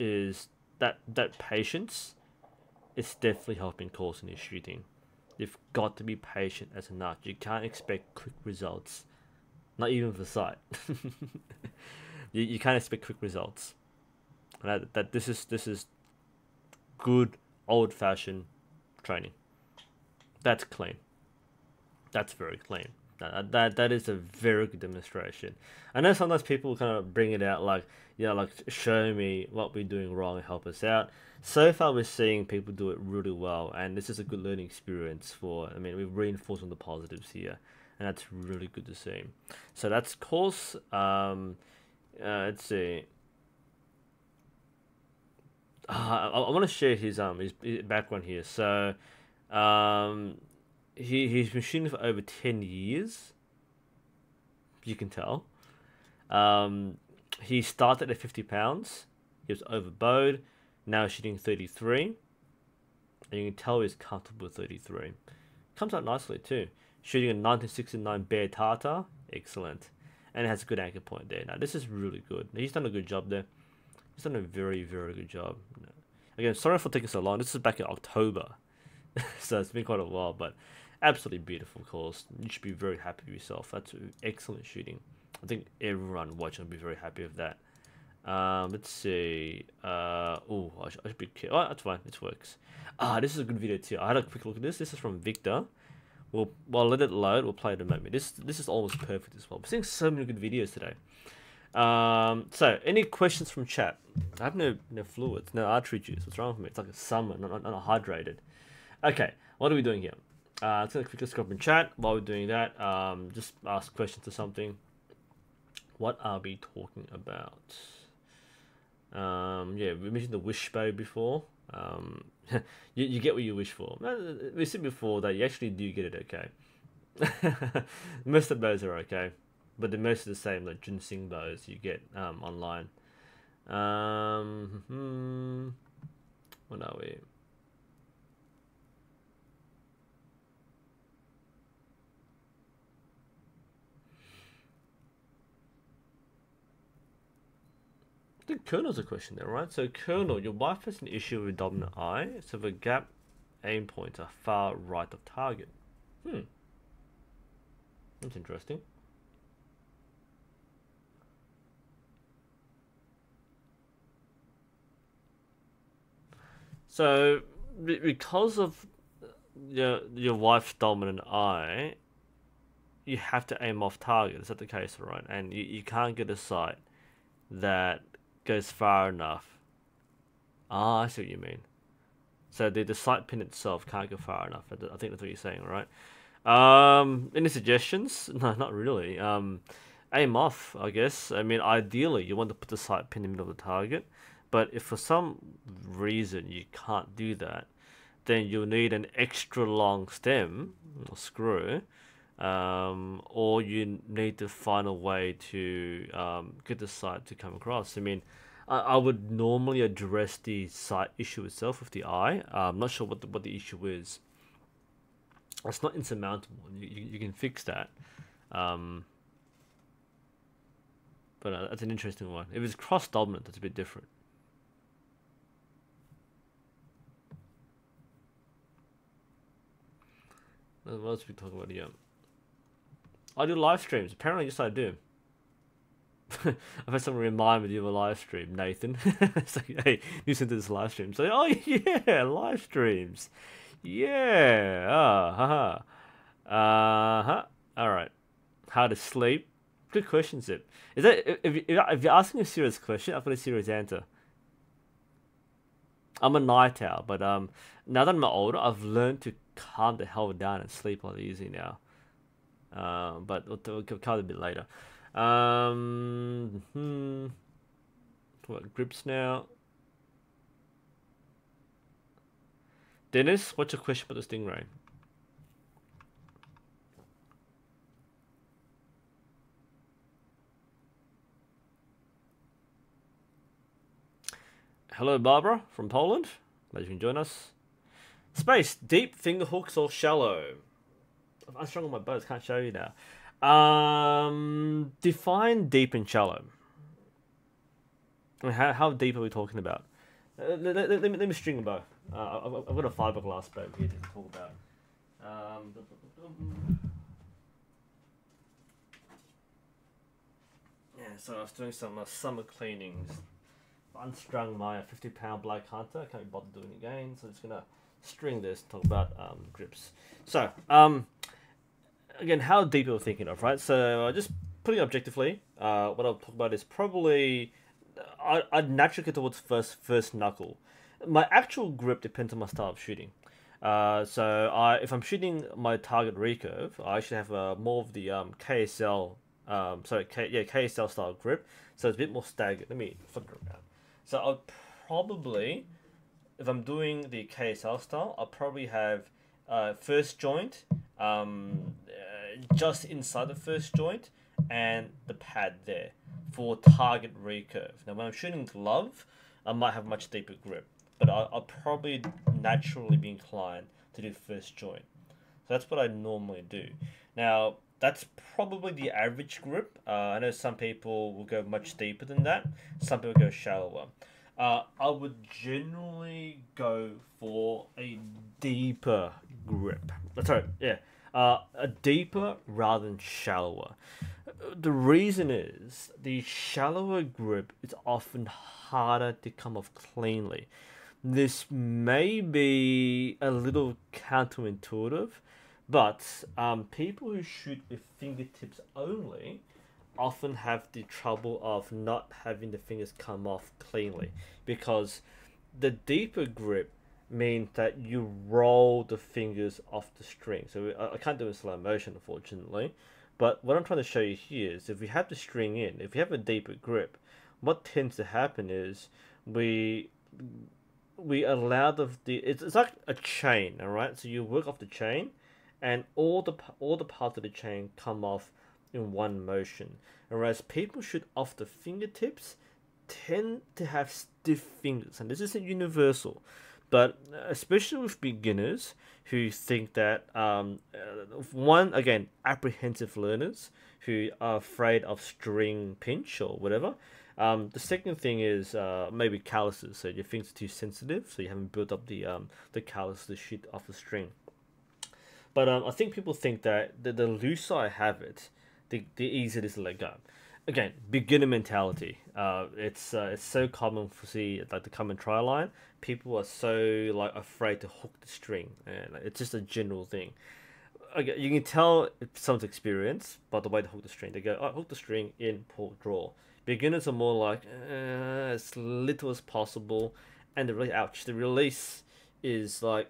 patience is definitely helping Course in his shooting. You've got to be patient as an archer. You can't expect quick results, not even for sight. you can't expect quick results. That this is good old-fashioned training. That's clean. That's very clean. That is a very good demonstration. I know sometimes people kind of bring it out like, like show me what we're doing wrong and help us out. So far we're seeing people do it really well, and this is a good learning experience we've reinforced on the positives here, and that's really good to see. So that's Course. Let's see. I want to share his background here. So, um, he's been shooting for over 10 years. You can tell. Um, he started at 50 pounds. He was overbowed. Now he's shooting 33, and you can tell he's comfortable with 33. Comes out nicely too. Shooting a 1969 Bear Tartar, excellent, and it has a good anchor point there. Now this is really good. He's done a good job there. He's done a very, very good job. Again, sorry for taking so long. This is back in October, so it's been quite a while, but absolutely beautiful course. You should be very happy with yourself. That's excellent shooting. I think everyone watching will be very happy with that. Let's see. Oh, I should be careful. Oh, that's fine. This works. This is a good video too. I had a quick look at this. This is from Victor. We'll let it load. We'll play it in a moment. This is almost perfect as well. We're seeing so many good videos today. So any questions from chat? I have no fluids, no archery juice. What's wrong with me? It's like a summer, not hydrated. Okay, what are we doing here? Let's quickly scrub in chat while we're doing that. Just ask questions or something. What are we talking about? Yeah, we mentioned the wish bow before. You get what you wish for. We said before that you actually do get it okay. Most of those are okay, but the most of the same, like ginseng bows you get online. What are we? I think Colonel's a question there, right? So Colonel, your wife has an issue with dominant eye, so the gap aim points are far right of target. That's interesting. So because of your wife's dominant eye, you have to aim off target. Is that the case, right? And you can't get a sight that goes far enough. I see what you mean. So the sight pin itself can't go far enough. I think that's what you're saying, right? Any suggestions? No, not really. Aim off, I guess. I mean, ideally, you want to put the sight pin in the middle of the target. But if for some reason you can't do that, then you'll need an extra long stem or screw, or you need to find a way to get the sight to come across. I mean, I would normally address the sight issue itself with the eye. I'm not sure what the issue is. It's not insurmountable. You can fix that. But that's an interesting one. If it's cross dominant, that's a bit different. What else are we talking about here? I do live streams. Apparently, yes, I do. I've had someone remind me to do a live stream, Nathan. It's like, hey, you sent this live stream. So, oh yeah, live streams. Yeah. All right. How to sleep? Good question, Zip. Is that if you're asking a serious question, I've got a serious answer. I'm a night owl, but now that I'm older, I've learned to calm the hell down and sleep a lot easy now. But we'll cover a bit later. What grips now? Dennis, what's your question about the stingray? Hello, Barbara from Poland. Glad you can join us. Space, deep finger hooks or shallow? I'm strong on my bows, can't show you now. Define deep and shallow. I mean, how deep are we talking about? Let me string a bow. I've got a fiberglass bow here to talk about. Yeah, so I was doing some summer cleanings. Unstrung my 50-pound Black Hunter. Can't be bothered doing it again, so I'm just gonna string this. Talk about grips. So again, how deep are we thinking of, right? So just putting it objectively, what I'll talk about is probably I'd naturally get towards first knuckle. My actual grip depends on my style of shooting. So if I'm shooting my target recurve, I should have more of the KSL Sorry, KSL style grip. So it's a bit more staggered. Let me flip it around. So I'll probably, if I'm doing the KSL style, I'll probably have first joint, just inside the first joint, and the pad there for target recurve. Now, when I'm shooting glove, I might have much deeper grip, but I'll probably naturally be inclined to do first joint. So that's what I normally do. Now, that's probably the average grip. I know some people will go much deeper than that. Some people go shallower. I would generally go for a deeper grip. Sorry, yeah. A deeper rather than shallower. The reason is the shallower grip is often harder to come off cleanly. This may be a little counterintuitive, but people who shoot with fingertips only often have the trouble of not having the fingers come off cleanly, because the deeper grip means that you roll the fingers off the string. So I can't do it in slow motion, unfortunately, but what I'm trying to show you here is if we have the string in, if we have a deeper grip, what tends to happen is we allow it's like a chain, all right? So you work off the chain, and all the parts of the chain come off in one motion. Whereas people shoot off the fingertips tend to have stiff fingers, and this isn't universal, but especially with beginners who think that one, again, apprehensive learners who are afraid of string pinch or whatever. The second thing is maybe calluses, so your fingers are too sensitive, so you haven't built up the callus to shoot off the string. But I think people think that the looser I have it, the easier it is to let go. Again, beginner mentality. It's so common to see like the common try line. People are so like afraid to hook the string, and it's just a general thing. Okay, you can tell someone's experience by the way they hook the string. They go, "Oh, hook the string in, pull, draw." Beginners are more like as little as possible, and the release is like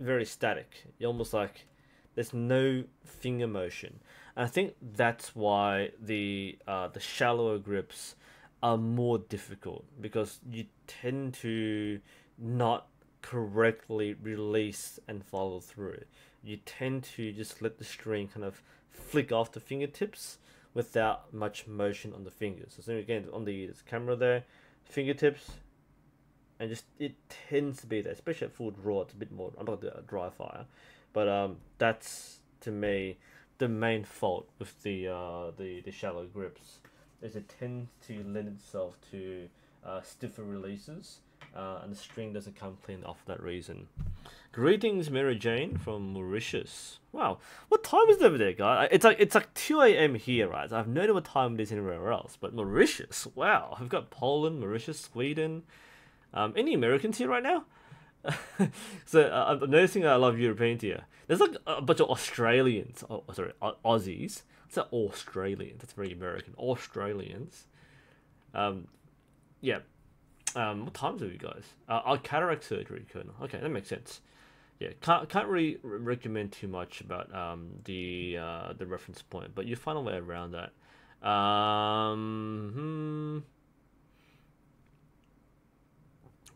very static. You're almost like there's no finger motion. And I think that's why the shallower grips are more difficult, because you tend to not correctly release and follow through. You tend to just let the string kind of flick off the fingertips without much motion on the fingers. So again, on the camera there, fingertips, and just it tends to be there, especially at full draw. It's a bit more. I'm not a dry fire, but that's to me the main fault with the shallow grips, is it tends to lend itself to stiffer releases, and the string doesn't come clean off for that reason. Greetings, Mary Jane from Mauritius. Wow, what time is it over there, guys? It's like 2 a.m. here, right? So I've no idea what time it is anywhere else, but Mauritius. Wow, I've got Poland, Mauritius, Sweden. Any Americans here right now? So I'm noticing a lot of Europeans here. There's like a bunch of Australians. Oh, sorry, Aussies. It's not Australians. That's very American. Australians. Yeah. What times are you guys? Cataract surgery, Colonel. Okay, that makes sense. Yeah, can't really recommend too much about the reference point, but you find a way around that.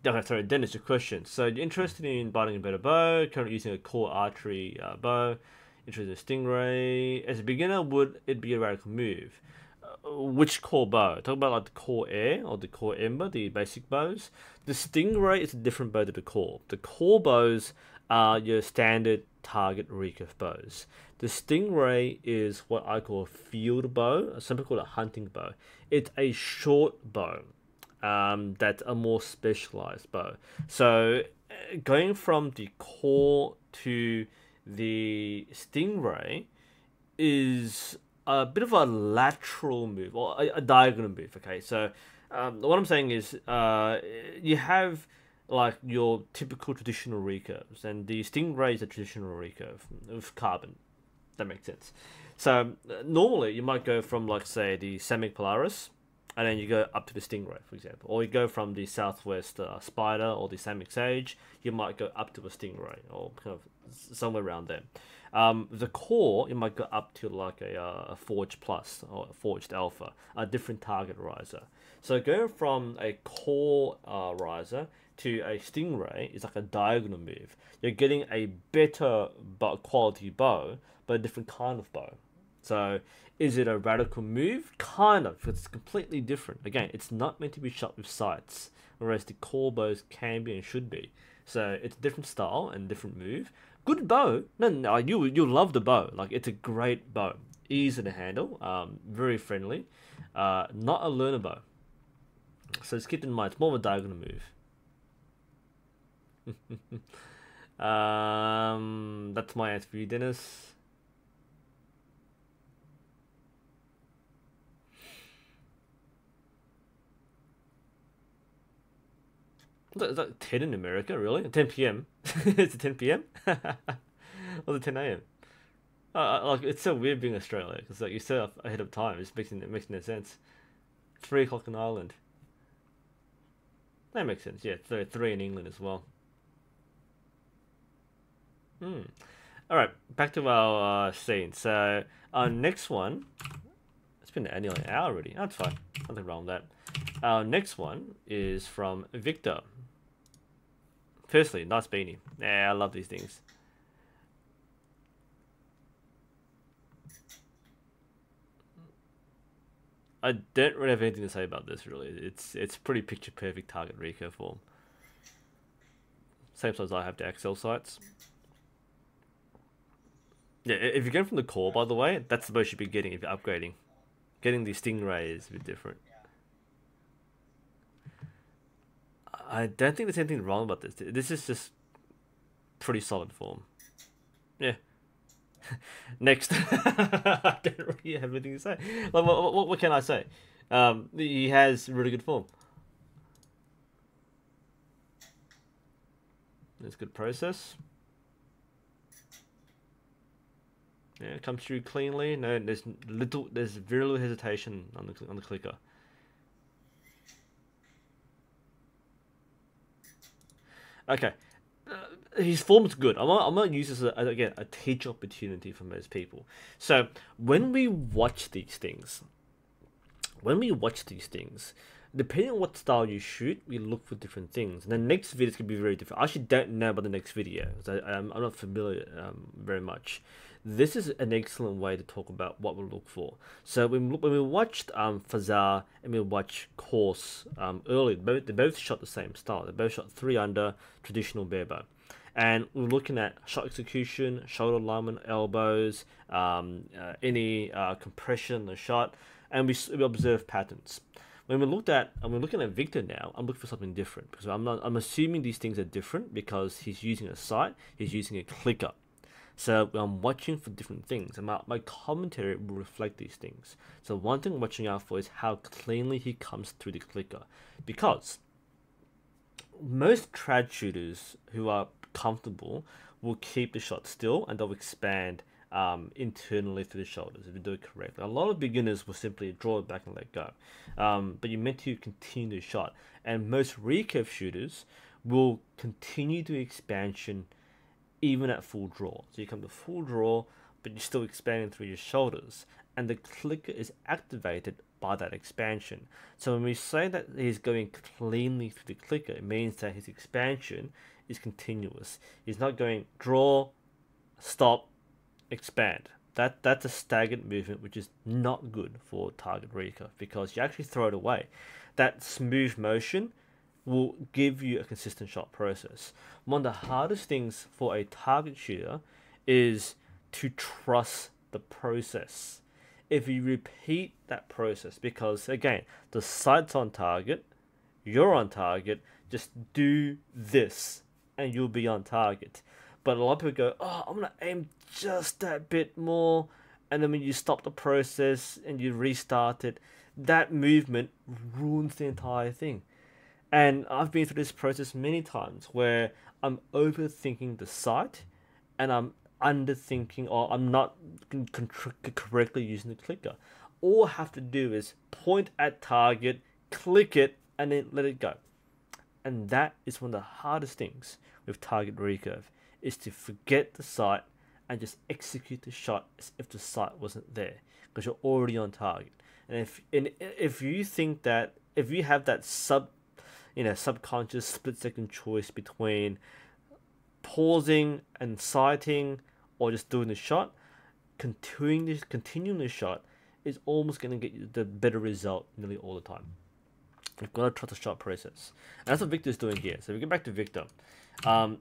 Okay, sorry, Dennis, your question. So you're interested in buying a better bow, currently using a core archery bow, interested in Stingray. As a beginner, would it be a radical move? Which core bow? Talk about like the core air or the core ember, the basic bows. The Stingray is a different bow to the core. The core bows are your standard target recurve bows. The Stingray is what I call a field bow. Some people call it a hunting bow. It's a short bow. That's a more specialized bow. So going from the core to the Stingray is a bit of a lateral move, or a diagonal move. Okay, so what I'm saying is you have like your typical traditional recurves, and the Stingray is a traditional recurve with carbon. That makes sense. So normally you might go from, like, say, the Samick Polaris and then you go up to the stingray, for example, or you go from the southwest spider or the salmon sage, you might go up to a stingray or kind of somewhere around there. The core, you might go up to like a Forge Plus or Forged Alpha, a different target riser. So going from a core riser to a stingray is like a diagonal move. You're getting a better quality bow, but a different kind of bow. So is it a radical move? Kind of. It's completely different. Again, it's not meant to be shot with sights, whereas the core bows can be and should be. So it's a different style and different move. Good bow. No, you'll love the bow. Like, it's a great bow. Easy to handle. Very friendly. Not a learner bow. So just keep in mind, it's more of a diagonal move. That's my answer for you, Dennis. Is that 10 in America, really? 10 p.m. It's 10 p.m. Or 10 a.m. Like, it's so weird being Australia because like you set up ahead of time. It makes no sense. 3 o'clock in Ireland. That makes sense. Yeah, 3 in England as well. All right, back to our scene. So our next one. It's been nearly an hour already. That's fine. Nothing wrong with that. Our next one is from Victor. Firstly, nice beanie. Yeah, I love these things. I don't really have anything to say about this, really. It's pretty picture perfect target recurve form. Same size I have to Excel sights. Yeah, if you're going from the core, by the way, that's the bow you should be getting if you're upgrading. Getting the Stingray is a bit different. I don't think there's anything wrong about this. This is just pretty solid form. Yeah. Next. I don't really have anything to say. Like, what can I say? He has really good form. There's good process. Yeah, it comes through cleanly. No, there's very little hesitation on the clicker. Okay, his form's good. I'm gonna use this as again a teach opportunity for most people. So when we watch these things, depending on what style you shoot, we look for different things. And the next video is gonna be very different. I actually don't know about the next video because I'm not familiar very much. This is an excellent way to talk about what we look for. So when we watched Fazar and we watched Course earlier, they both shot the same style. They both shot 3 under traditional bare bow. And we're looking at shot execution, shoulder alignment, elbows, any compression in the shot, and we observe patterns. When we're looking at Victor now, I'm looking for something different because I'm assuming these things are different because he's using a sight, he's using a clicker. So I'm watching for different things, and my commentary will reflect these things. So one thing I'm watching out for is how cleanly he comes through the clicker, because most trad shooters who are comfortable will keep the shot still and they'll expand internally through the shoulders if you do it correctly. A lot of beginners will simply draw it back and let go, but you're meant to continue the shot, and most recurve shooters will continue the expansion even at full draw. So you come to full draw, but you're still expanding through your shoulders, and the clicker is activated by that expansion. So when we say that he's going cleanly through the clicker, it means that his expansion is continuous. He's not going draw, stop, expand. That's a staggered movement, which is not good for target recurve because you actually throw it away. That smooth motion will give you a consistent shot process. One of the hardest things for a target shooter is to trust the process. If you repeat that process, because again, the sight's on target, you're on target, just do this and you'll be on target. But a lot of people go, oh, I'm gonna aim just that bit more, and then when you stop the process and you restart it, that movement ruins the entire thing. And I've been through this process many times where I'm overthinking the sight and I'm underthinking, or I'm not correctly using the clicker. all I have to do is point at target, click it, and then let it go. And that is one of the hardest things with target recurve, is to forget the sight and just execute the shot as if the sight wasn't there, because you're already on target. And if you think that, if you have that subconscious split-second choice between pausing and sighting or just doing the shot, continuing the shot is almost going to get you the better result nearly all the time. You've got to trust the shot process. And that's what Victor's doing here. So if we get back to Victor,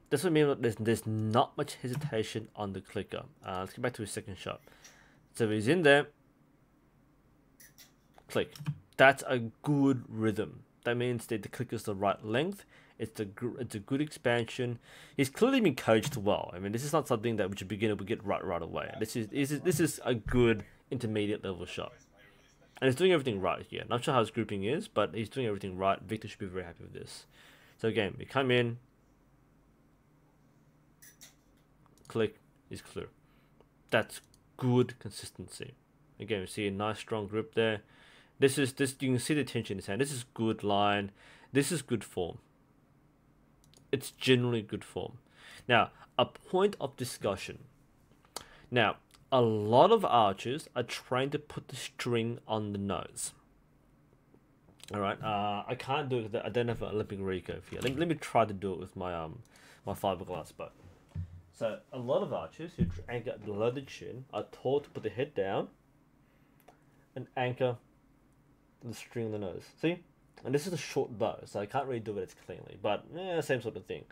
this would mean that there's not much hesitation on the clicker. Let's get back to his second shot. So he's in there, click. That's a good rhythm. That means that the clicker's the right length. It's a good expansion. He's clearly been coached well. I mean, this is not something that which a beginner would get right away. This is a good intermediate level shot. And he's doing everything right here. Not sure how his grouping is, but he's doing everything right. Victor should be very happy with this. So again, we come in, click, is clear. That's good consistency. Again, we see a nice strong grip there. This you can see the tension in his hand. This is good line. This is good form. It's generally good form. Now, a point of discussion. Now, a lot of archers are trying to put the string on the nose. All right, I can't do it. I don't have an Olympic recurve here. Let me try to do it with my my fiberglass bow. So a lot of archers who anchor below the chin are taught to put the head down and anchor the string on the nose. See? And this is a short bow, so I can't really do it as cleanly. But yeah, same sort of thing.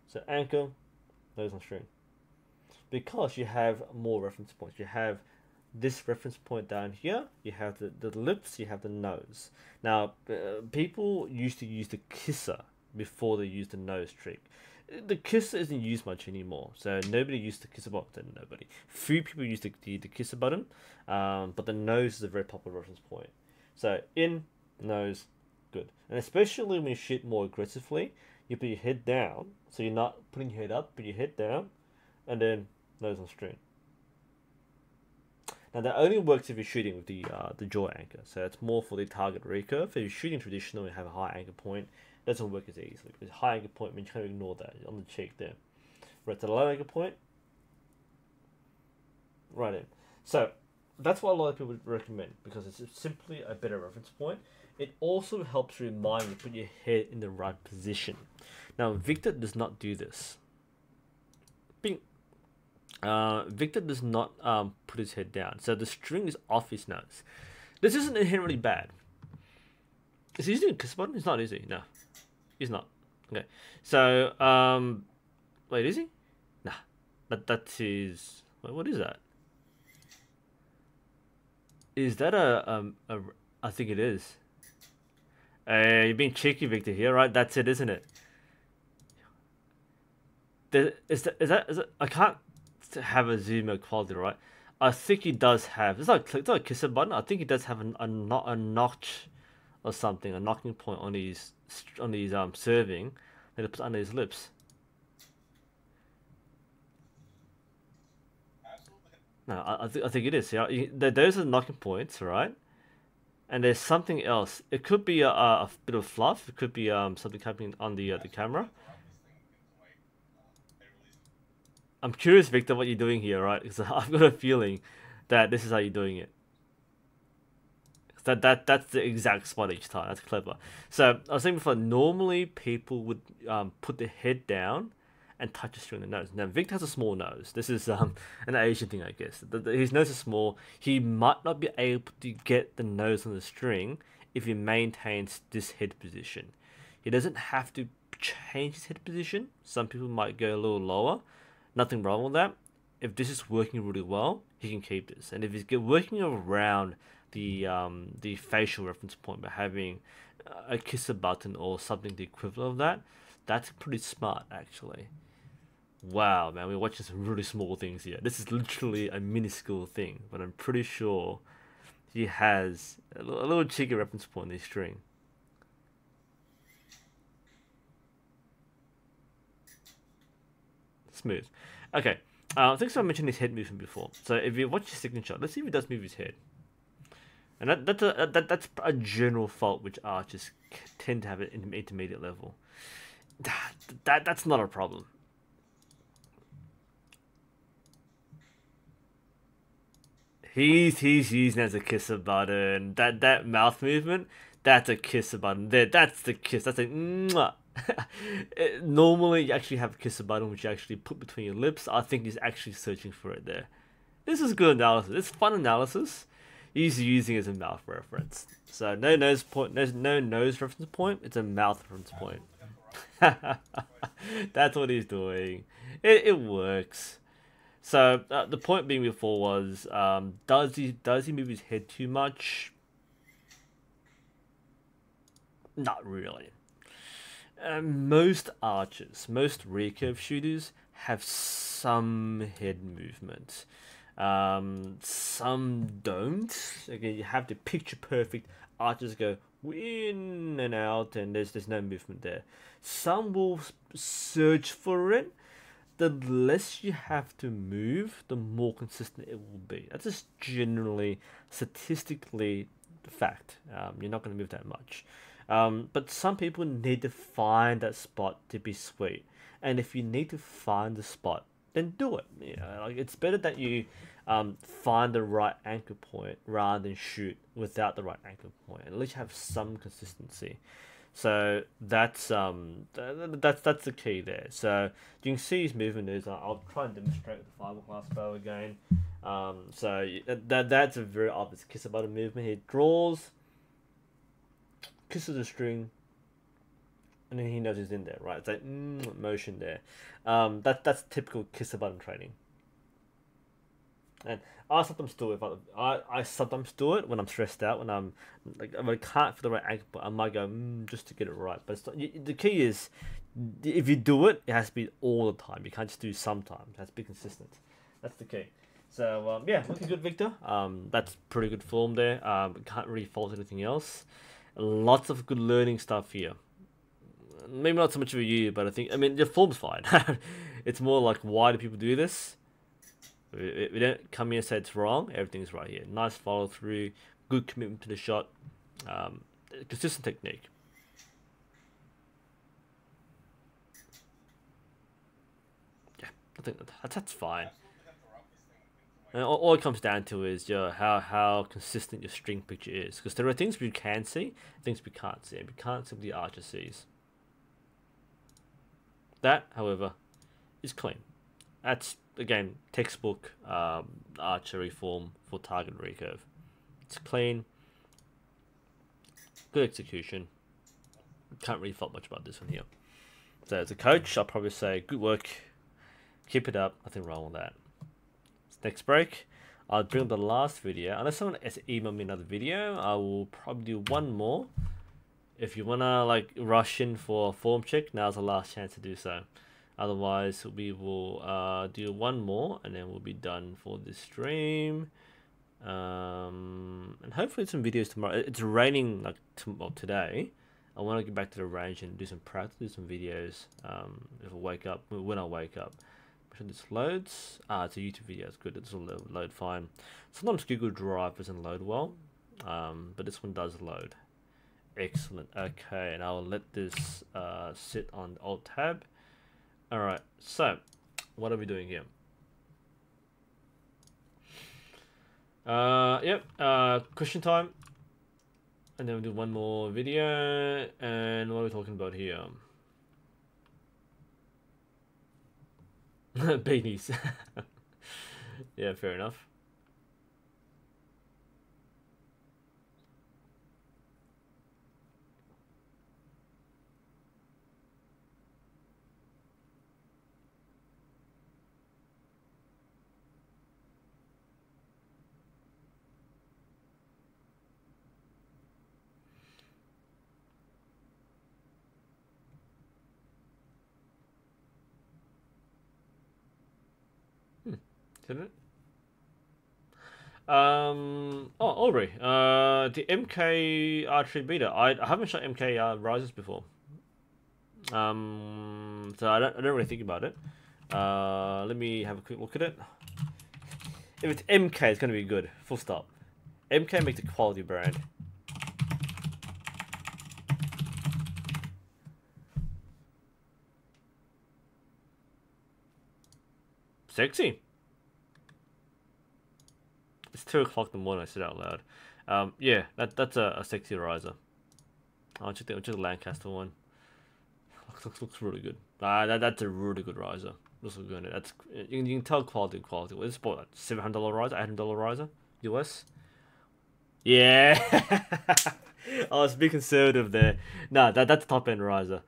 So anchor, nose on string. Because you have more reference points. You have this reference point down here. You have the lips. You have the nose. Now, people used to use the kisser before they used the nose trick. The kisser isn't used much anymore. So nobody used the kisser button. Nobody. Few people use the kisser button. But the nose is a very popular reference point. So in, nose, good. And especially when you shoot more aggressively, you put your head down. So you're not putting your head up, but your head down. And then nose on string. Now that only works if you're shooting with the jaw anchor. So it's more for the target recurve. If you're shooting traditional and have a high anchor point, it doesn't work as easily. Because high anchor point means you kind of ignore that on the cheek there. Right, to the low anchor point, right in. So that's what a lot of people would recommend, because it's simply a better reference point. It also helps remind you to put your head in the right position. Now Victor does not do this. Bing. Victor does not put his head down, so the string is off his nose. This isn't inherently bad. Is he using a kiss button? It's not, is he? No, he's not. Okay, so wait, is he? Nah, that's his. Wait, what is that? Is that a I think it is. You're being cheeky, Victor, here, right? That's it, isn't it? Is that? I can't have a zoom out quality, right? I think he does have. It's not a kisser button. I think he does have a notch or something, a knocking point on his serving that he puts under his lips. No, I think it is. Yeah, those are the knocking points, right? And there's something else. It could be a bit of fluff. It could be something happening on the camera. I'm curious, Victor, what you're doing here, right? Because I've got a feeling that this is how you're doing it. That's the exact spot each time. That's clever. So I was saying before, normally people would put their head down and touch the string on the nose. Now Victor has a small nose. This is an Asian thing, I guess. His nose is small. He might not be able to get the nose on the string if he maintains this head position. He doesn't have to change his head position. Some people might go a little lower. Nothing wrong with that. If this is working really well, he can keep this. And if he's working around the facial reference point by having a kisser button or something the equivalent of that, that's pretty smart, actually. Wow, man, we're watching some really small things here. This is literally a minuscule thing, but I'm pretty sure he has a little cheeky reference point in this string. Smooth. Okay, I think so. I mentioned his head movement before. So if you watch his second shot, let's see if he does move his head. And that's a general fault which archers tend to have at an intermediate level. That's not a problem. He's using it as a kisser button. That mouth movement, that's a kisser button. That's the kiss. That's a mwah. Normally, you actually have a kisser button which you actually put between your lips. I think he's actually searching for it there. This is good analysis. It's fun analysis. He's using it as a mouth reference. So no nose point, no nose reference point. It's a mouth reference point. That's what he's doing. It works. So the point being before was, does he move his head too much? Not really. Most archers, most recurve shooters have some head movement. Some don't. Again, you have the picture perfect archers go in and out, and there's no movement there. Some will search for it. The less you have to move, the more consistent it will be. That's just generally, statistically, the fact. You're not going to move that much. But some people need to find that spot to be sweet. And if you need to find the spot, then do it. You know, like it's better that you find the right anchor point rather than shoot without the right anchor point. At least you have some consistency. So that's the key there. So you can see his movement is. I'll try and demonstrate with the fiberglass bow again. So that's a very obvious kisser button movement. He draws, kisses the string, and then he knows he's in there, right? It's like motion there. That's typical kisser button training. And I sometimes do it. I sometimes do it when I'm stressed out. When I'm like I can't feel the right angle, but I might go just to get it right. But it's not, the key is if you do it, it has to be all the time. You can't just do sometimes. It has to be consistent. That's the key. So yeah, looking good, Victor. That's pretty good form there. Can't really fault anything else. Lots of good learning stuff here. Maybe not so much of you, but I mean your form's fine. It's more like why do people do this? We don't come here and say it's wrong. Everything's right here. Nice follow through, good commitment to the shot, consistent technique. Yeah, I think that's fine. And all it comes down to is how consistent your string picture is. Because there are things we can see, things we can't see, and we can't see what the archer sees. That, however, is clean. That's, again, textbook archery form for target recurve. It's clean, good execution. Can't really fault much about this one here. So as a coach, I'll probably say good work, keep it up, nothing wrong with that. Next break, I'll bring up the last video. Unless someone has emailed me another video, I will probably do one more. If you wanna like rush in for a form check, now's the last chance to do so. Otherwise, we will do one more, and then we'll be done for this stream. And hopefully some videos tomorrow. It's raining like today. I want to get back to the range and do some practice, do some videos. If I wake up, when I wake up. Make sure this loads. It's a YouTube video. It's good. It's will load fine. Sometimes Google Drive doesn't load well, but this one does load. Excellent. Okay, and I'll let this sit on Alt Tab. Alright, so what are we doing here? Question time. And then we'll do one more video. And what are we talking about here? Beanies. Yeah, fair enough. Did it? Aubrey. The MK Archery Beta. I haven't shot MK Rises before. So I don't really think about it. Let me have a quick look at it. If it's MK, it's gonna be good. Full stop. MK makes a quality brand. Sexy. It's 2 o'clock in the morning. I said out loud. Yeah, that's a sexy riser. I'll check the Lancaster one. Looks really good. That's a really good riser. Looks good. That's you can tell quality. What is it? $700 riser, $800 riser, US. Yeah, I was being conservative there. No, that's top end riser.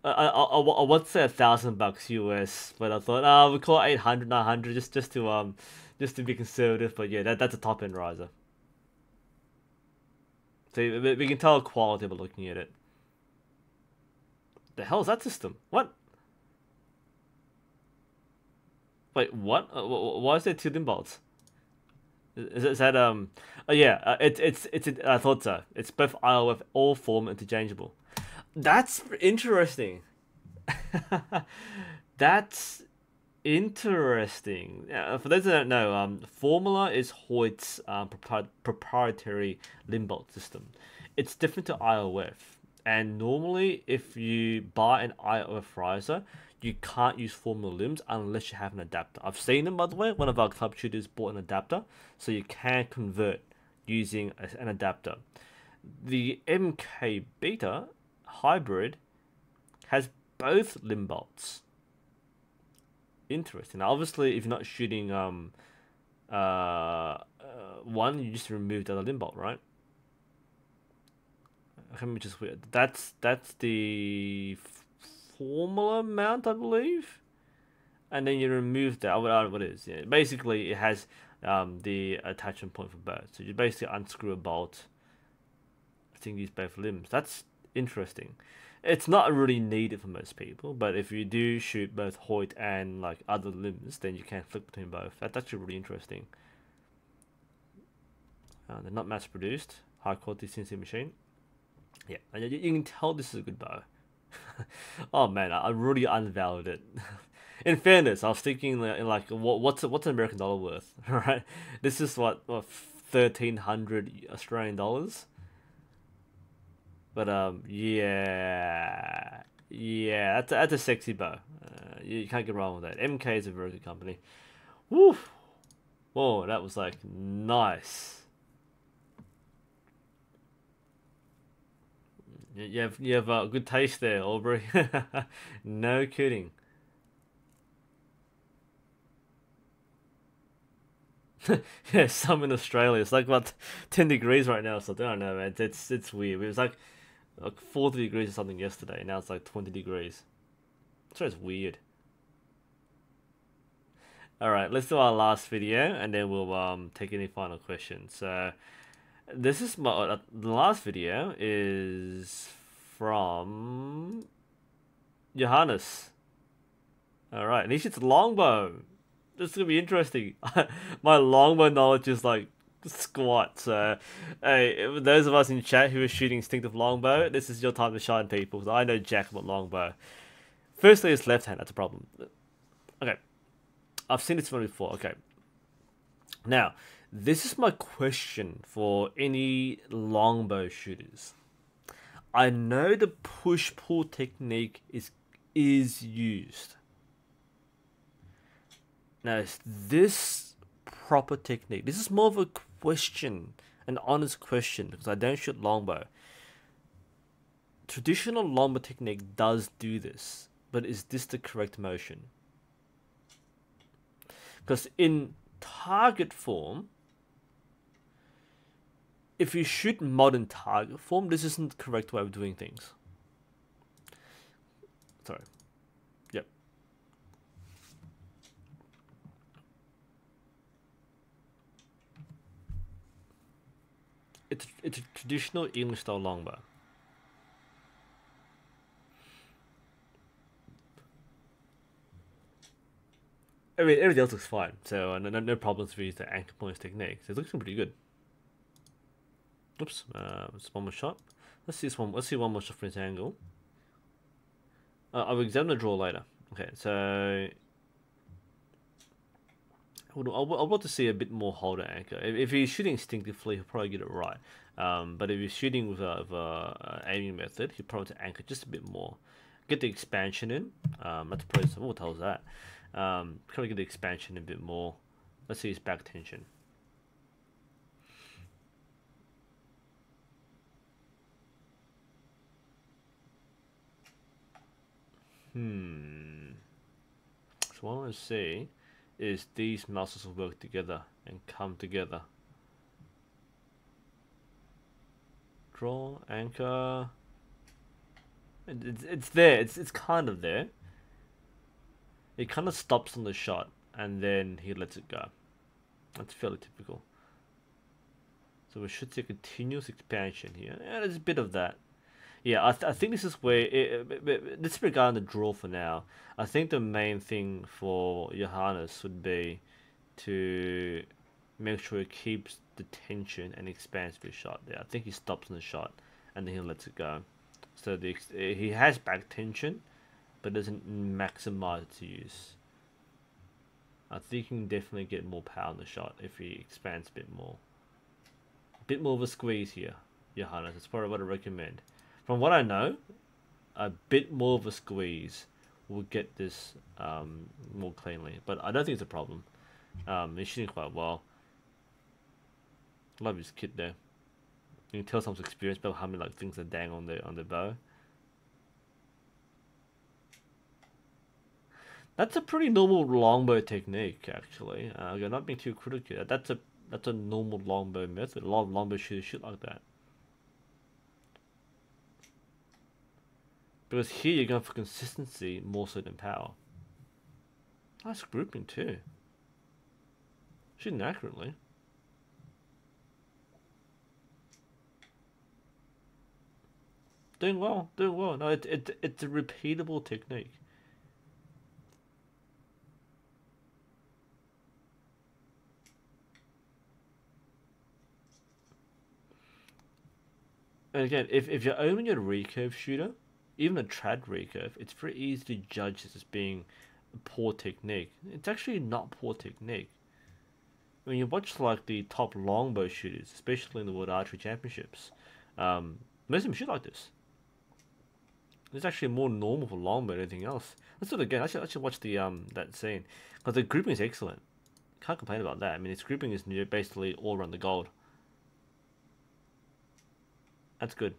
I would say $1,000 US, but I thought we call it 800, 900 just to be conservative. But yeah, that's a top end riser. So we can tell quality by looking at it. The hell is that system? What? Wait, what? Why is there 2 limb bolts? Is that Oh yeah, I thought so. It's both IOF all form interchangeable. That's interesting. That's interesting. For those that don't know, Formula is Hoyt's proprietary limb bolt system. It's different to IOF, and normally if you buy an IOF riser, you can't use Formula limbs unless you have an adapter. I've seen them, by the way. One of our club shooters bought an adapter, so you can convert using an adapter. The MK Beta hybrid has both limb bolts. Interesting. Now, obviously, if you're not shooting one, you just remove the other limb bolt, right? Let me just weird. That's the Formula mount, I believe, and then you remove that. What it is? Yeah, basically, it has the attachment point for both. So you basically unscrew a bolt. I think use both limbs. That's interesting. It's not really needed for most people, but if you do shoot both Hoyt and like other limbs, then you can flip between both. That's actually really interesting. They're not mass produced. High quality CNC machine. Yeah, and you can tell this is a good bow. Oh man, I really unvalued it. In fairness, I was thinking like what's an American dollar worth, right? This is what 1,300 Australian dollars. But yeah, that's a sexy bow. You can't get wrong with that. MK is a very good company. Woo! Whoa, that was like nice. You have good taste there, Aubrey. No kidding. Yeah, some in Australia. It's like what 10 degrees right now, so I don't know, man. It's weird. It was like 40 degrees or something yesterday. Now it's like 20 degrees. So it's weird. All right, let's do our last video, and then we'll take any final questions. So this is the last video is from Johannes. All right, and he shoots longbow. This is gonna be interesting. My longbow knowledge is like squat. So, hey, those of us in chat who are shooting instinctive longbow, this is your time to shine, people. So I know jack about longbow. Firstly, it's left hand. That's a problem. Okay, I've seen this one before. Okay, now this is my question for any longbow shooters. I know the push-pull technique is used. Now, is this proper technique? This is more of a question, an honest question, because I don't shoot longbow. Traditional longbow technique does do this, but is this the correct motion? Because in target form, if you shoot modern target form, this isn't the correct way of doing things. Sorry. Yep. It's a traditional English style longbow. I mean, everything else looks fine, so no problems with the anchor points technique. So it looks pretty good. Oops, it's one more shot. Let's see one more shot from this angle. I'll examine the draw later. Okay, so I would want to see a bit more holder anchor. If he's shooting instinctively, he'll probably get it right. But if he's shooting with a aiming method, he'll probably anchor just a bit more. Get the expansion in. That's probably what tells that. Probably get the expansion a bit more. Let's see his back tension. So what I want to see is these muscles will work together and come together. Draw, anchor. It's there. It's kind of there. It kind of stops on the shot and then he lets it go. That's fairly typical. So we should see a continuous expansion here. Yeah, there's a bit of that. Yeah, I think this is where let's regard the draw for now. I think the main thing for Johannes would be to make sure he keeps the tension and expands for his shot. There, I think he stops on the shot and then he lets it go. So he has back tension, but doesn't maximize its use. I think he can definitely get more power in the shot if he expands a bit more. A bit more of a squeeze here, Johannes. That's probably what I recommend. From what I know, a bit more of a squeeze will get this more cleanly. But I don't think it's a problem. He's shooting quite well. Love his kit there. You can tell some experience about how many things are dang on the bow. That's a pretty normal longbow technique, actually. You're not being too critical. That's a normal longbow method. A lot of longbow shooters shoot like that. Because here you're going for consistency more so than power. Nice grouping too. Shooting accurately. Doing well, doing well. No, it's a repeatable technique. And again, if you're only a recurve shooter, even a trad recurve, it's very easy to judge this as being poor technique. It's actually not poor technique. When you watch the top longbow shooters, especially in the World Archery Championships, most of them shoot like this. It's actually more normal for longbow than anything else. Let's do it again. I should watch the that scene because the grouping is excellent. Can't complain about that. I mean, its grouping is basically all around the gold. That's good.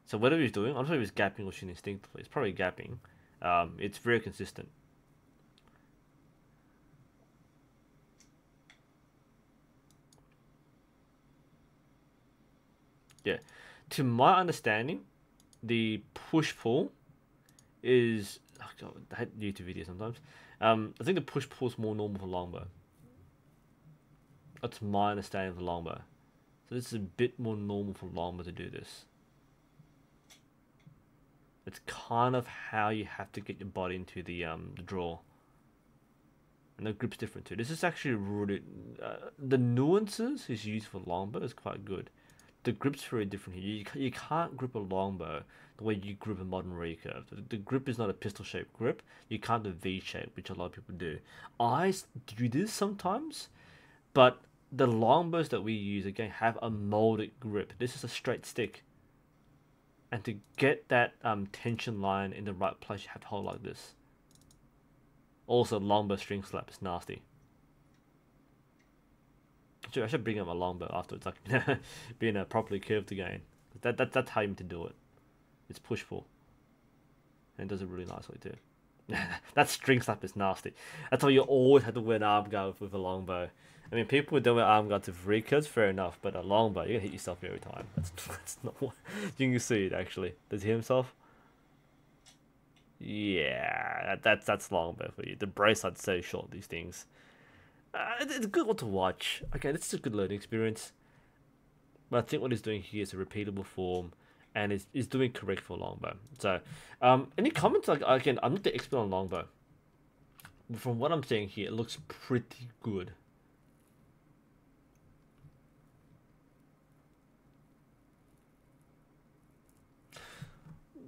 So whatever he's doing, I'm not sure if he's gapping or shooting instinctively. It's probably gapping. It's very consistent. Yeah. To my understanding, the push-pull is... Oh God, I hate YouTube videos sometimes. I think the push-pull is more normal for longbow. That's my understanding of the longbow. So this is a bit more normal for longbow to do this. It's kind of how you have to get your body into the draw. And the grip's different too. This is actually really... the nuances is used for longbow is quite good. The grip's very different here. You can't grip a longbow the way you grip a modern recurve. The grip is not a pistol-shaped grip. You can't do V-shape, which a lot of people do. I do this sometimes, but the longbows that we use, again, have a molded grip. This is a straight stick. And to get that tension line in the right place, you have to hold like this. Also, longbow string slap is nasty. I should bring up my longbow afterwards, like being properly curved again. That's how you meant to do it. It's push-pull. And it does it really nicely too. That string slap is nasty. That's why you always have to wear an arm guard with a longbow. I mean, people who don't wear arm guards with recurves, fair enough, but a longbow, you're gonna hit yourself every time. That's not what... You can see it, actually. Does he hit himself? Yeah, that's longbow for you. The brace, I'd say, short these things. It's a good one to watch. Okay, this is a good learning experience. But I think what he's doing here is a repeatable form, and is doing correct for longbow. So, any comments? Again, I'm not the expert on longbow. But from what I'm seeing here, it looks pretty good.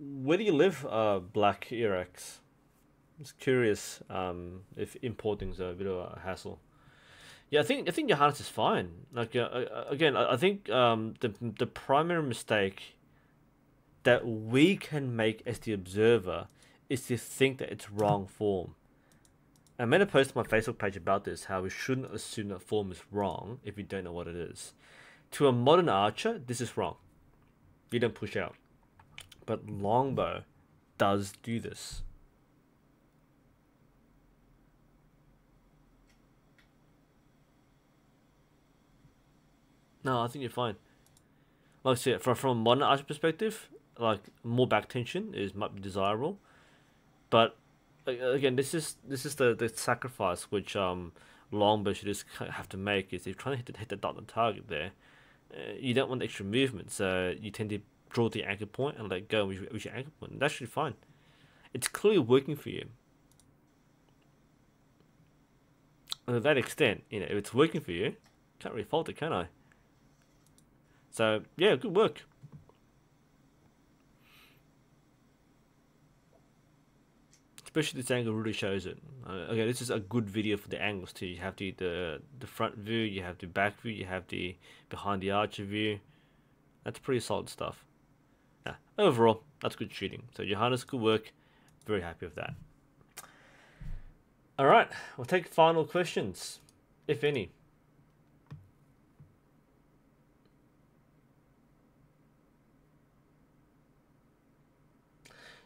Where do you live, Black Erex? Just curious if importing is a bit of a hassle. Yeah, I think Johannes is fine. Like again, I think the primary mistake that we can make as the observer is to think that it's wrong form. I made a post on my Facebook page about this, how we shouldn't assume that form is wrong if we don't know what it is. To a modern archer, this is wrong. You don't push out. But longbow does do this. No, I think you're fine. Like I said, from a modern archer perspective, like more back tension is might be desirable. But again, this is the sacrifice which longbow shooters have to make is if you're trying to hit the dot on target there, you don't want extra movement, so you tend to draw the anchor point and let go with your anchor point. And that should be fine. It's clearly working for you. And to that extent, if it's working for you, can't really fault it, can I? So yeah, good work. Especially this angle really shows it. Okay, this is a good video for the angles too. You have the front view, you have the back view, you have the behind the archer view. That's pretty solid stuff. Yeah, overall, that's good shooting. So Johannes, good work. Very happy with that. All right, we'll take final questions, if any.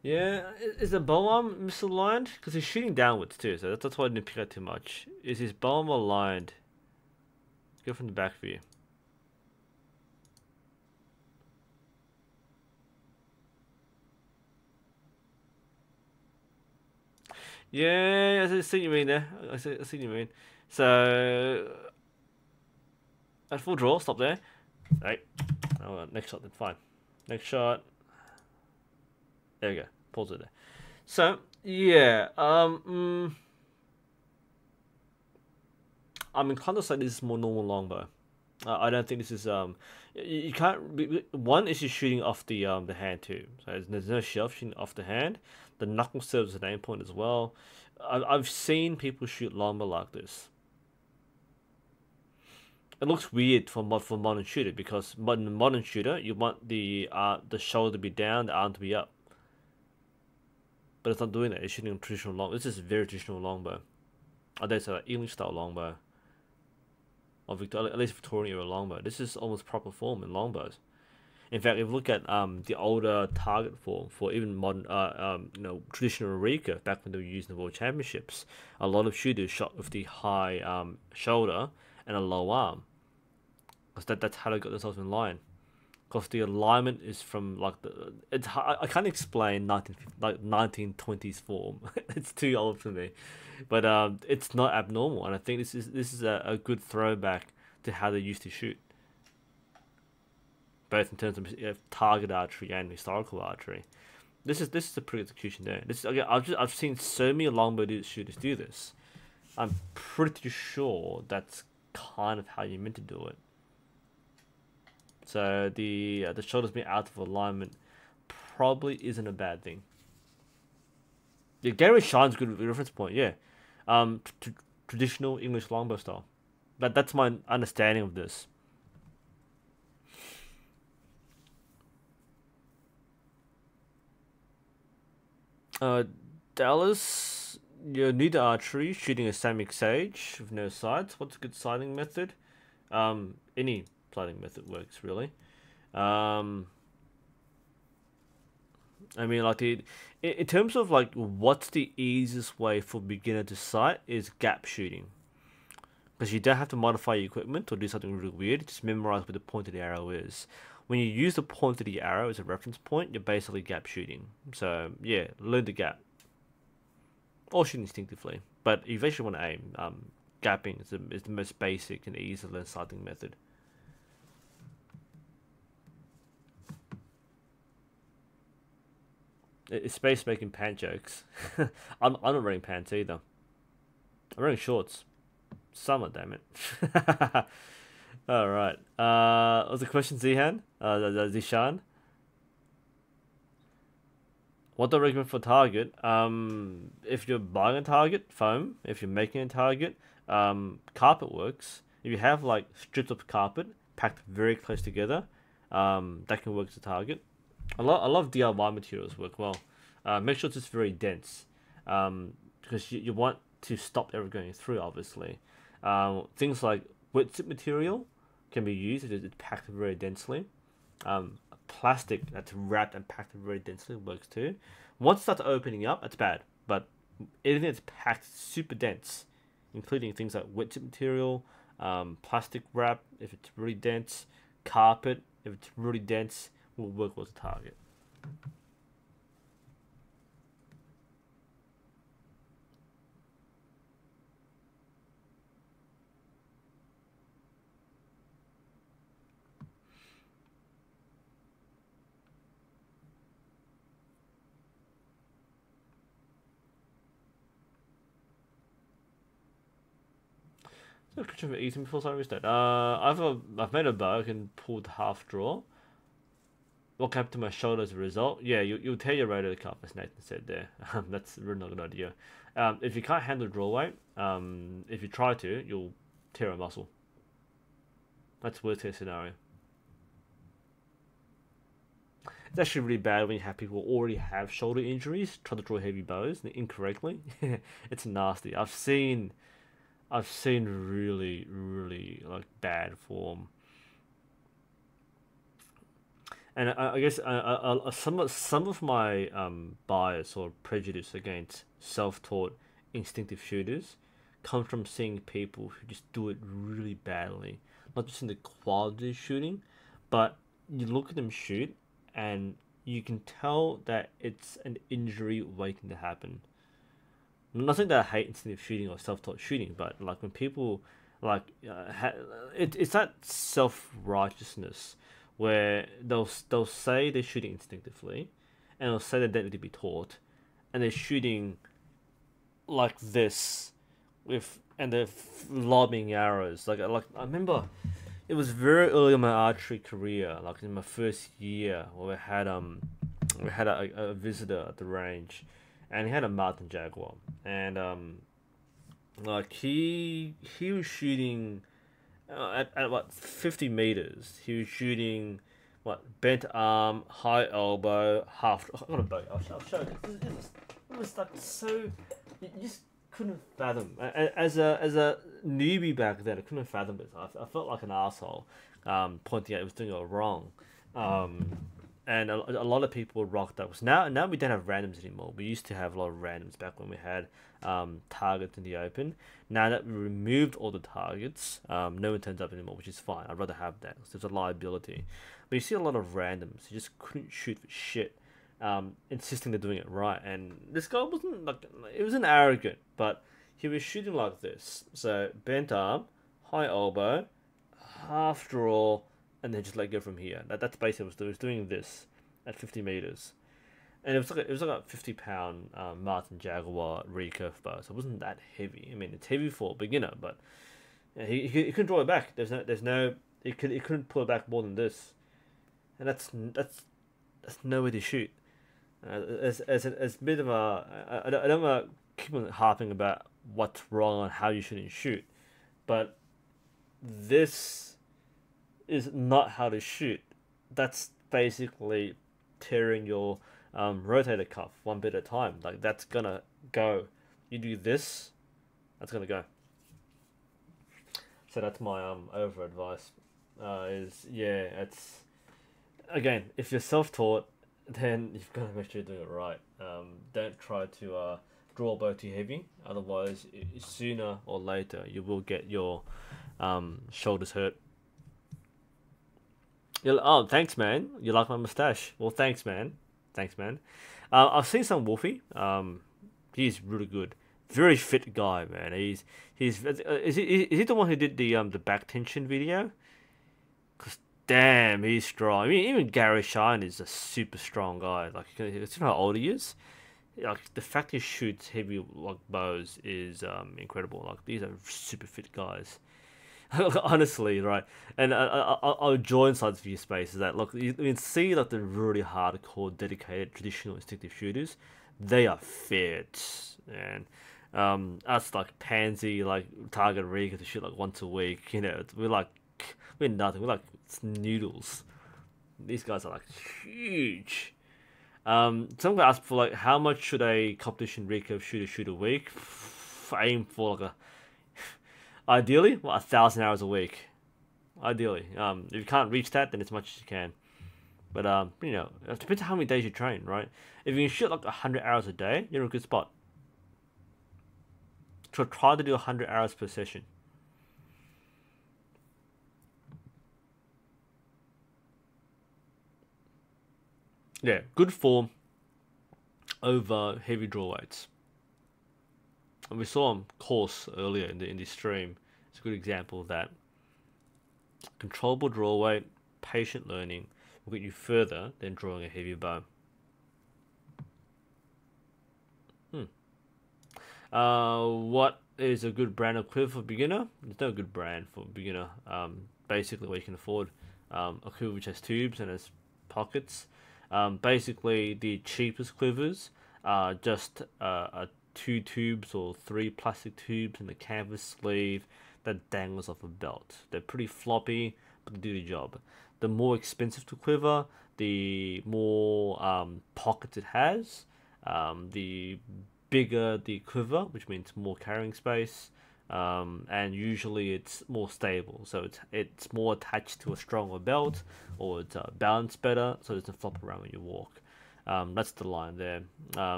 Yeah, is the bow arm misaligned? Because he's shooting downwards too, so that's why I didn't pick out too much. Is his bow arm aligned? Let's go from the back view. Yeah, I see what you mean there. I see what you mean. So, at full draw, stop there. Right. Oh, next shot then, fine. Next shot. There we go. Pause it there. So, yeah. I'm inclined to say this is more normal longbow. I don't think this is you can't one is just shooting off the hand too. So there's no shelf shooting off the hand. The knuckle serves as an aim point as well. I've seen people shoot longbow like this. It looks weird for modern shooter because modern shooter you want the shoulder to be down, the arm to be up. But it's not doing that. It's shooting a traditional long. This is a very traditional longbow. I dare say like English style longbow. Or at least Victorian era longbow. This is almost proper form in longbows. In fact, if you look at the older target form for even modern, traditional recurve back when they were using the World Championships, a lot of shooters shot with the high shoulder and a low arm, because that's how they got themselves in line. Because the alignment is from I can't explain 1920s form. It's too old for me, but it's not abnormal, and I think this is a good throwback to how they used to shoot, both in terms of target archery and historical archery. This is a pretty execution there. This again, I've seen so many longbow shooters do this. I'm pretty sure that's kind of how you meant to do it. So the shoulders being out of alignment probably isn't a bad thing. Yeah, Gary Shine's a good reference point. Yeah, traditional English longbow style. That's my understanding of this. Dallas, you're new to archery, shooting a Samick Sage with no sights. What's a good sighting method? Any sighting method works really. I mean, like in terms of like what's the easiest way for beginner to sight is gap shooting, because you don't have to modify your equipment or do something really weird. Just memorize where the point of the arrow is. When you use the point of the arrow as a reference point, you're basically gap shooting. So yeah, learn the gap or shoot instinctively, but you eventually want to aim. Gapping is the most basic and easy to learn sighting method. It's space making pant jokes. I'm not wearing pants either. I'm wearing shorts. Summer, damn it. All right. Was the question Zihan? Zishan? What do I recommend for target? If you're buying a target, foam. If you're making a target, carpet works. If you have like strips of carpet packed very close together, that can work as a target. A lot of DIY materials work well. Make sure it's just very dense, because you want to stop error going through. Obviously, things like wood chip material can be used if it's packed very densely. Plastic that's wrapped and packed very densely works too. Once it starts opening up, that's bad. But anything that's packed super dense, including things like wood chip material, plastic wrap if it's really dense, carpet if it's really dense, will work with the target. So question for Ethan before I restart. I've made a bow. I can pull the half draw. Walk up to my shoulder as a result. Yeah, you'll tear your rotator cuff, as Nathan said there. That's really not a good idea. If you can't handle draw weight, if you try to, you'll tear a muscle. That's worst case scenario. It's actually really bad when you have people who already have shoulder injuries try to draw heavy bows incorrectly. It's nasty. I've seen really like bad form. And I guess some of my bias or prejudice against self-taught instinctive shooters comes from seeing people who just do it really badly. Not just in the quality of shooting, but you look at them shoot and you can tell that it's an injury waiting to happen. Nothing that I hate instinctive shooting or self-taught shooting, but like when people like it's that self-righteousness where they'll say they're shooting instinctively, and they'll say they don't need to be taught, and they're shooting like this and they're lobbing arrows. Like I remember, it was very early in my archery career, like in my first year, where we had a visitor at the range, and he had a Martin Jaguar, and like he was shooting. At what 50 meters, he was shooting what bent arm, high elbow, half. I got a bow. I'll show you. It was like so. You just couldn't fathom. As a newbie back then, I couldn't fathom it. I felt like an asshole, pointing out he was doing it wrong. And a lot of people rocked those. Now we don't have randoms anymore. We used to have a lot of randoms back when we had targets in the open. Now that we removed all the targets, no one turns up anymore, which is fine. I'd rather have that because there's a liability. But you see a lot of randoms. You just couldn't shoot for shit, insisting they're doing it right. And this guy wasn't like, it wasn't arrogant, but he was shooting like this. So bent arm, high elbow, half draw, and then just let go from here. That's basically what he was doing this at 50 meters, and it was like a 50-pound Martin Jaguar recurve bow, so it wasn't that heavy. I mean, it's heavy for a beginner, but yeah, he couldn't draw it back. There's no he couldn't pull it back more than this, and that's no way to shoot. As a bit of a I don't want to keep on harping about what's wrong on how you shouldn't shoot, but this is not how to shoot. That's basically tearing your rotator cuff one bit at a time. Like that's gonna go. You do this, that's gonna go. So that's my over advice. Is yeah, it's again, if you're self-taught, then you've got to make sure you're doing it right. Don't try to draw a bow too heavy. Otherwise, sooner or later, you will get your shoulders hurt. Oh, thanks, man. You like my mustache? Well, thanks, man. Thanks, man. I've seen some Wolfie. He's really good. Very fit guy, man. He's is he the one who did the back tension video? Cause damn, he's strong. I mean, even Gary Shine is a super strong guy. Like, you know how old he is. Like the fact he shoots heavy like bows is incredible. Like these are super fit guys. Honestly, right? And I'll join sides of your space is that look, you can see like the really hardcore, dedicated, traditional instinctive shooters, they are fit, and us like pansy like target rig to shoot like once a week, we're nothing, we're like noodles. These guys are like huge. Someone asked for like how much should a competition recurve shooter shoot a week? Aim for like a ideally, 1,000 hours a week. Ideally, if you can't reach that, then as much as you can. But it depends on how many days you train, right? If you can shoot like 100 hours a day, you're in a good spot. So try to do 100 hours per session. Yeah, good form over heavy draw weights. And we saw him course earlier in the stream. It's a good example of that. Controllable draw weight, patient learning will get you further than drawing a heavy bow. What is a good brand of quiver for beginner? There's no good brand for beginner. Basically, what you can afford a quiver which has tubes and has pockets. Basically, the cheapest quivers are just 2 tubes or 3 plastic tubes in a canvas sleeve that dangles off a belt. They're pretty floppy, but they do the job. The more expensive the quiver, the more pockets it has, the bigger the quiver, which means more carrying space, and usually it's more stable. So it's more attached to a stronger belt, or it's balanced better, so it doesn't flop around when you walk. That's the line there.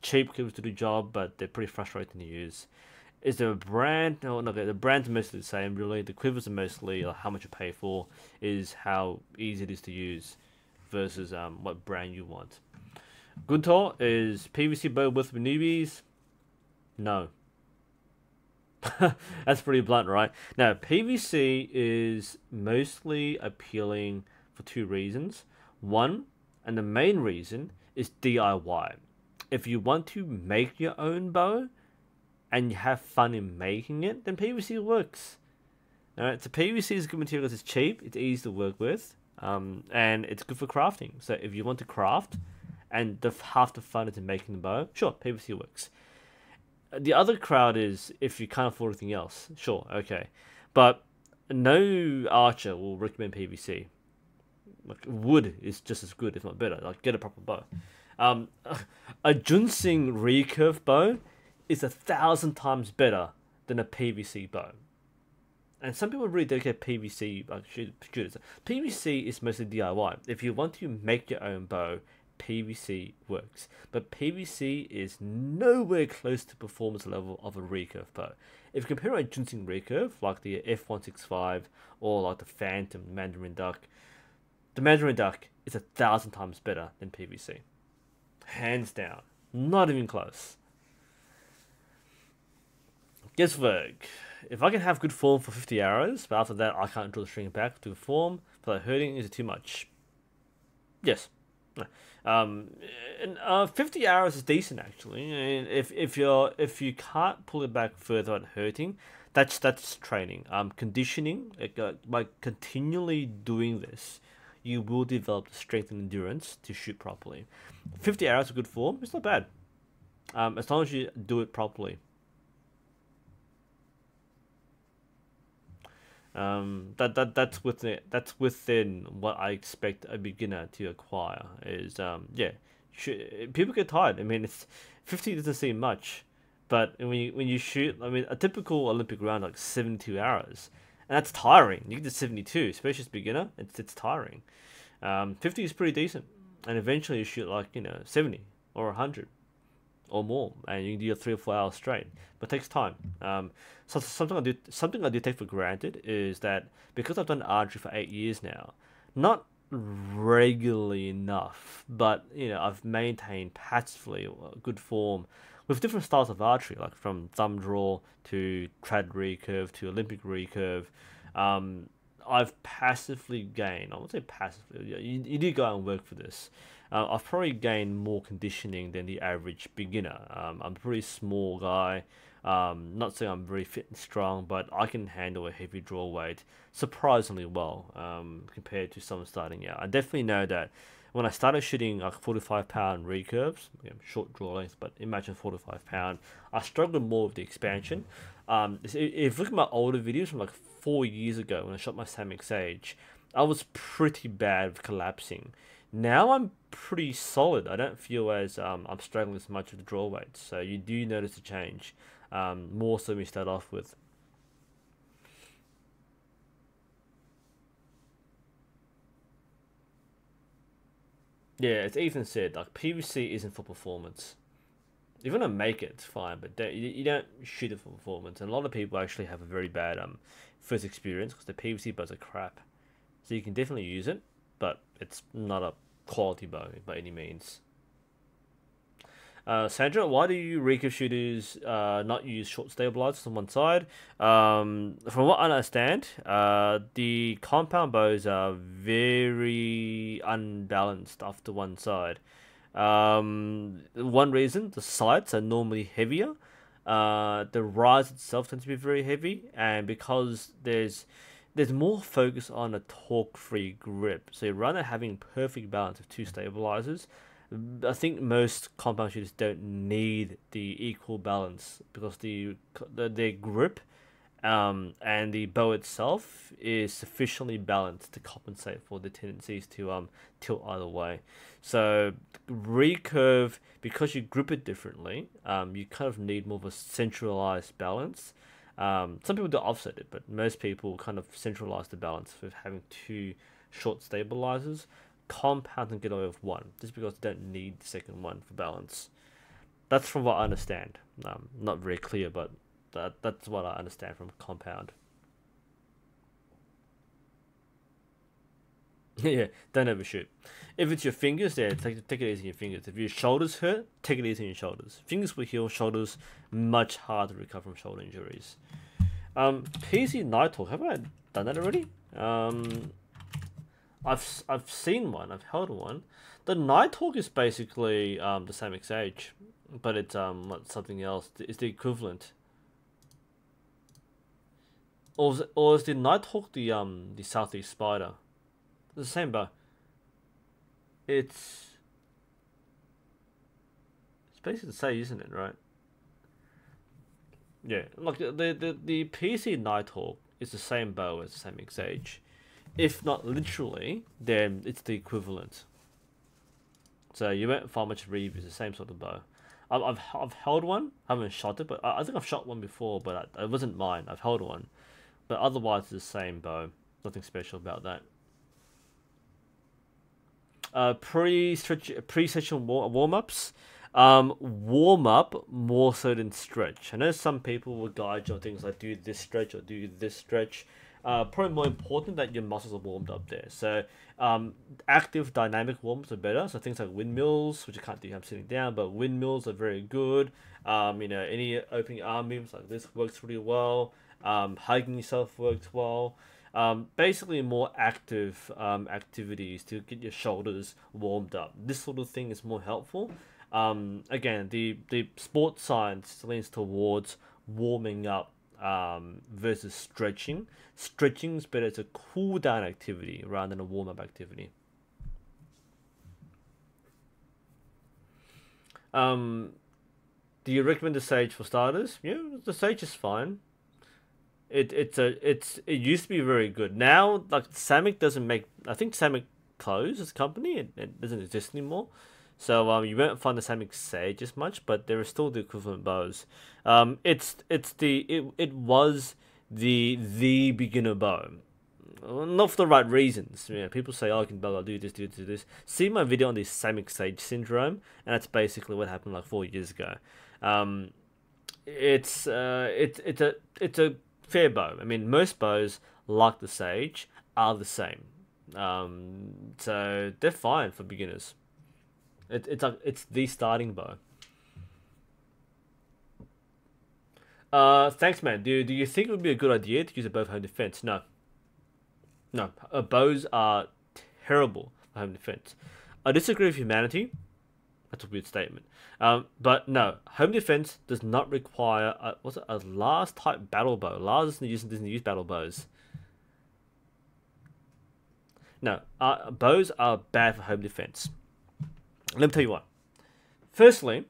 Cheap quivers do the job, but they're pretty frustrating to use. Is there a brand? No, the brand's mostly the same, really. The quivers are mostly how much you pay for, is how easy it is to use, versus what brand you want. Good talk is PVC bow with newbies? No. That's pretty blunt, right? Now, PVC is mostly appealing for 2 reasons. One, and the main reason, is DIY. If you want to make your own bow, and you have fun in making it, then PVC works. Alright, so PVC is good material because it's cheap, it's easy to work with, and it's good for crafting. So if you want to craft, and half the fun is in making the bow, sure, PVC works. The other crowd is if you can't afford anything else, sure, okay. But no archer will recommend PVC. Like, wood is just as good, if not better. Like, get a proper bow. A Junsing recurve bow is 1,000 times better than a PVC bow. And some people really dedicate PVC shooters. PVC is mostly DIY. If you want to make your own bow, PVC works. But PVC is nowhere close to performance level of a recurve bow. If you compare a Junsing recurve, like the F165 or like the Phantom Mandarin Duck, the Mandarin Duck is 1,000 times better than PVC. Hands down. Not even close. Guesswork. If I can have good form for 50 hours, but after that I can't draw the string back to form, for that hurting, is it too much? Yes. 50 hours is decent actually. And if you can't pull it back further and hurting, that's training. Conditioning, by continually doing this, you will develop the strength and endurance to shoot properly. 50 hours of good form, it's not bad. As long as you do it properly. That's within what I expect a beginner to acquire. Is people get tired. I mean, it's 50 doesn't seem much, but when you shoot, I mean, a typical Olympic round like 72 hours, and that's tiring. You get to 72, especially as a beginner, it's tiring. 50 is pretty decent, and eventually you shoot like 70 or 100 or more, and you can do your 3 or 4 hours straight. But it takes time. So something I do take for granted is that because I've done archery for 8 years now, not regularly enough, but I've maintained passively good form with different styles of archery, like from thumb draw to trad recurve to Olympic recurve. I've passively gained, I won't say passively, you do go out and work for this. I've probably gained more conditioning than the average beginner. I'm a pretty small guy. Not saying I'm very fit and strong, but I can handle a heavy draw weight surprisingly well compared to someone starting out. I definitely know that when I started shooting like 45-pound recurves, short draw length, but imagine 45-pound, I struggled more with the expansion. If you look at my older videos from like 4 years ago when I shot my Samick Sage, I was pretty bad with collapsing. Now I'm pretty solid. I don't feel as I'm struggling as much with the draw weights. So you do notice a change, more so when we start off with. Yeah, it's Ethan said, like PVC isn't for performance. If you want to make it, it's fine, but you don't shoot it for performance. And a lot of people actually have a very bad first experience because the PVC bows are crap. So you can definitely use it, but it's not a quality bow by any means. Sandra, why do you recurve shooters not use short stabilizers on one side? From what I understand, the compound bows are very unbalanced off to one side. One reason, the sights are normally heavier. The rise itself tends to be very heavy, and because there's more focus on a torque-free grip, so rather than having perfect balance of two stabilizers, I think most compound shooters don't need the equal balance because their grip and the bow itself is sufficiently balanced to compensate for the tendencies to tilt either way. So recurve, because you grip it differently, you kind of need more of a centralized balance. Some people do offset it, but most people kind of centralize the balance with having two short stabilizers. Compound can get away with one, just because they don't need the second one for balance. That's from what I understand. Not very clear, but that's what I understand from compound. Yeah, don't overshoot. If it's your fingers, yeah, take it easy on your fingers. If your shoulders hurt, take it easy on your shoulders. Fingers will heal, shoulders much harder to recover from shoulder injuries. PC Nighthawk, have I done that already? I've seen one, I've held one. The Nighthawk is basically the same Sage, but it's something else. It's the equivalent. Or is the Nighthawk the Southeast Spider? It's the same bow. It's basically the same, isn't it? Right? Yeah, like the PC Nighthawk is the same bow as the same Sage. If not literally, then it's the equivalent. So you won't find much reeve. It's the same sort of bow. I've held one. I haven't shot it, but I think I've shot one before, but it wasn't mine. I've held one, but otherwise it's the same bow. Nothing special about that. Pre-session warm-ups. Warm up more so than stretch. I know some people will guide you on things like do this stretch or do this stretch. Probably more important that your muscles are warmed up there. So active dynamic warm-ups are better. So things like windmills, which I can't do, I'm sitting down, but windmills are very good. Any opening arm movements like this works really well. Hugging yourself works well. Basically more active activities to get your shoulders warmed up. This sort of thing is more helpful. Again, the sports science leans towards warming up versus stretching. Stretching is better as a cool down activity rather than a warm up activity. Do you recommend the Sage for starters? Yeah, the Sage is fine. It used to be very good. Now, like Samick doesn't make. I think Samick closed as a company. It doesn't exist anymore. So you won't find the Samick Sage as much, but there are still the equivalent bows. It was the beginner bow, not for the right reasons. People say, "Oh, I can bow, I'll do this, do this, do this." See my video on the Samick Sage syndrome, and that's basically what happened like 4 years ago. It's a fair bow. I mean, most bows like the Sage are the same, so they're fine for beginners. It's the starting bow. Thanks, man. Do you think it would be a good idea to use a bow for home defense? No. No. Bows are terrible for home defense. I disagree with humanity. That's a weird statement. But no, home defense does not require a Lars type battle bow. Lars doesn't use battle bows. No, bows are bad for home defense. Let me tell you what. Firstly,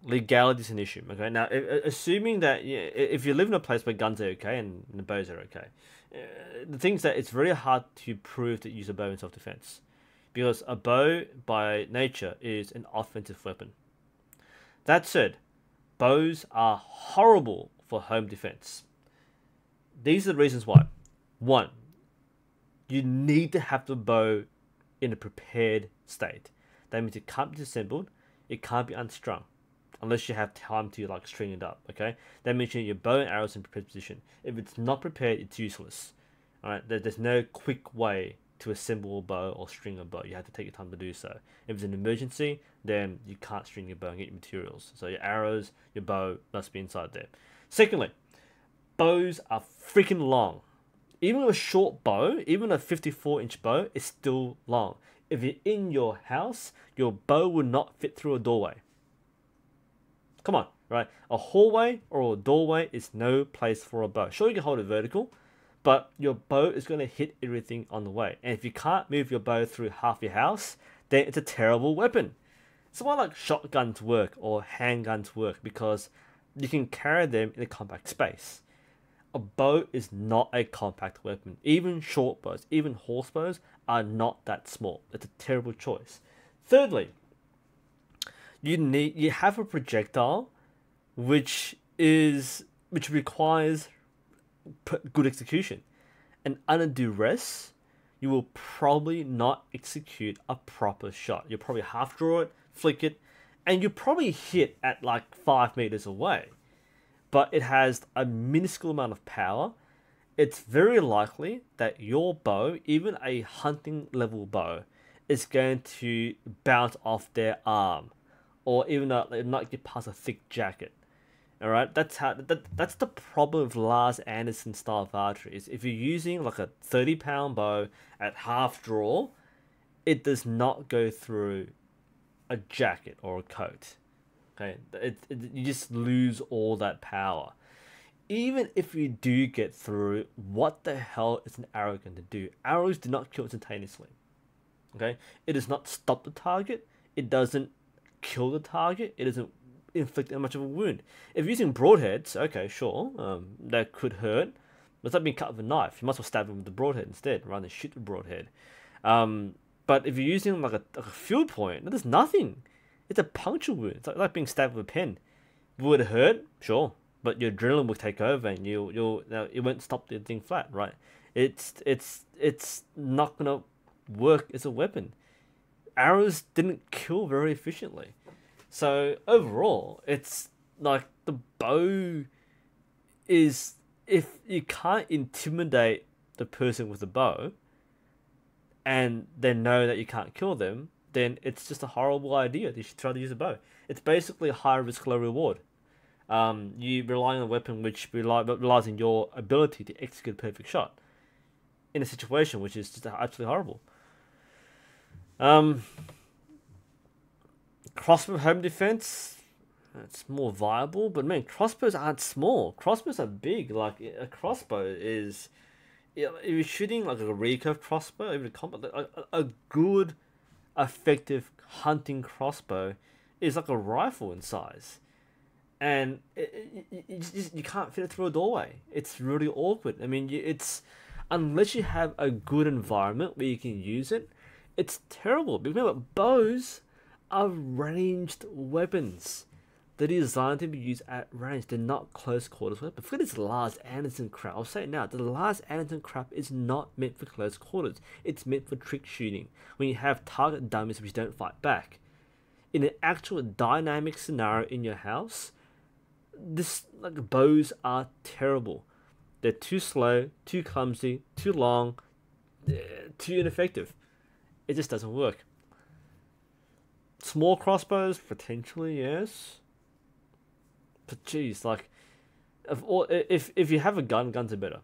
legality is an issue. Okay, now assuming that if you live in a place where guns are okay and the bows are okay, the thing is that it's very hard to prove that you use a bow in self-defense, because a bow by nature is an offensive weapon. That said, bows are horrible for home defense. These are the reasons why. One, you need to have the bow in a prepared state. That means it can't be disassembled, it can't be unstrung, unless you have time to like string it up. Okay, that means your bow and arrows in prepared position. If it's not prepared, it's useless. All right, there's no quick way to assemble a bow or string a bow. You have to take your time to do so. If it's an emergency, then you can't string your bow and get your materials. So your arrows, your bow must be inside there. Secondly, bows are freaking long. Even with a short bow, even a 54-inch bow, is still long. If you're in your house, your bow will not fit through a doorway. Come on, right? A hallway or a doorway is no place for a bow. Sure, you can hold it vertical, but your bow is going to hit everything on the way. And if you can't move your bow through half your house, then it's a terrible weapon. It's why like shotguns work or handguns work, because you can carry them in a compact space. A bow is not a compact weapon. Even short bows, even horse bows are not that small. It's a terrible choice. Thirdly, you have a projectile which requires good execution. And under duress, you will probably not execute a proper shot. You'll probably half draw it, flick it, and you probably hit at like 5 meters away. But it has a minuscule amount of power. It's very likely that your bow, even a hunting level bow, is going to bounce off their arm, or even not get past a thick jacket. All right, that's the problem with Lars Anderson style of archery. Is if you're using like a 30-pound bow at half draw, it does not go through a jacket or a coat. Okay, you just lose all that power. Even if you do get through, what the hell is an arrow going to do? Arrows do not kill instantaneously. Okay, it does not stop the target. It doesn't kill the target. It doesn't inflict that much of a wound. If you're using broadheads, okay, sure, that could hurt. But it's like being cut with a knife. You must well stab him with the broadhead instead, rather than shoot the broadhead. But if you're using like a field point, that does nothing. It's a puncture wound. It's like being stabbed with a pen. Would it hurt? Sure, but your adrenaline will take over, and it won't stop the thing flat, right? It's not gonna work as a weapon. Arrows didn't kill very efficiently, so overall, it's like the bow is, if you can't intimidate the person with the bow, and they know that you can't kill them, then it's just a horrible idea. You should try to use a bow. It's basically a high risk, low reward. You rely on a weapon which relies on your ability to execute a perfect shot in a situation which is just absolutely horrible. Crossbow home defense, it's more viable, but man, crossbows aren't small. Crossbows are big. Like a crossbow is, if you're shooting like a recurve crossbow, even a good, effective hunting crossbow is like a rifle in size, and you can't fit it through a doorway. It's really awkward. I mean, it's unless you have a good environment where you can use it, it's terrible. But remember, bows are ranged weapons. They're designed to be used at range. They're not close quarters weapons. Forget this Lars Anderson crap. I'll say it now. The Lars Anderson crap is not meant for close quarters. It's meant for trick shooting, when you have target dummies which don't fight back. In an actual dynamic scenario in your house, bows are terrible. They're too slow, too clumsy, too long, too ineffective. It just doesn't work. Small crossbows, potentially, yes. But geez, like, if you have a gun, guns are better.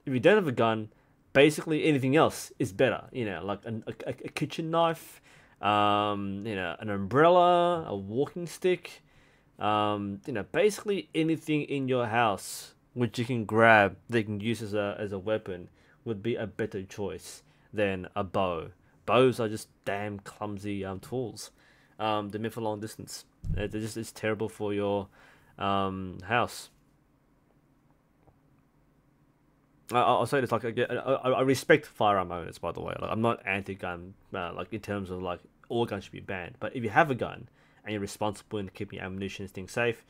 If you don't have a gun, basically anything else is better. You know, like a kitchen knife, an umbrella, a walking stick, basically anything in your house which you can grab that you can use as a weapon would be a better choice than a bow. Bows are just damn clumsy tools. They're meant for long distance. It's terrible for your house. I'll say this, like, I respect firearm owners, by the way. Like, I'm not anti-gun, like, in terms of, like, all guns should be banned. But if you have a gun and you're responsible in keeping your ammunition and things safe,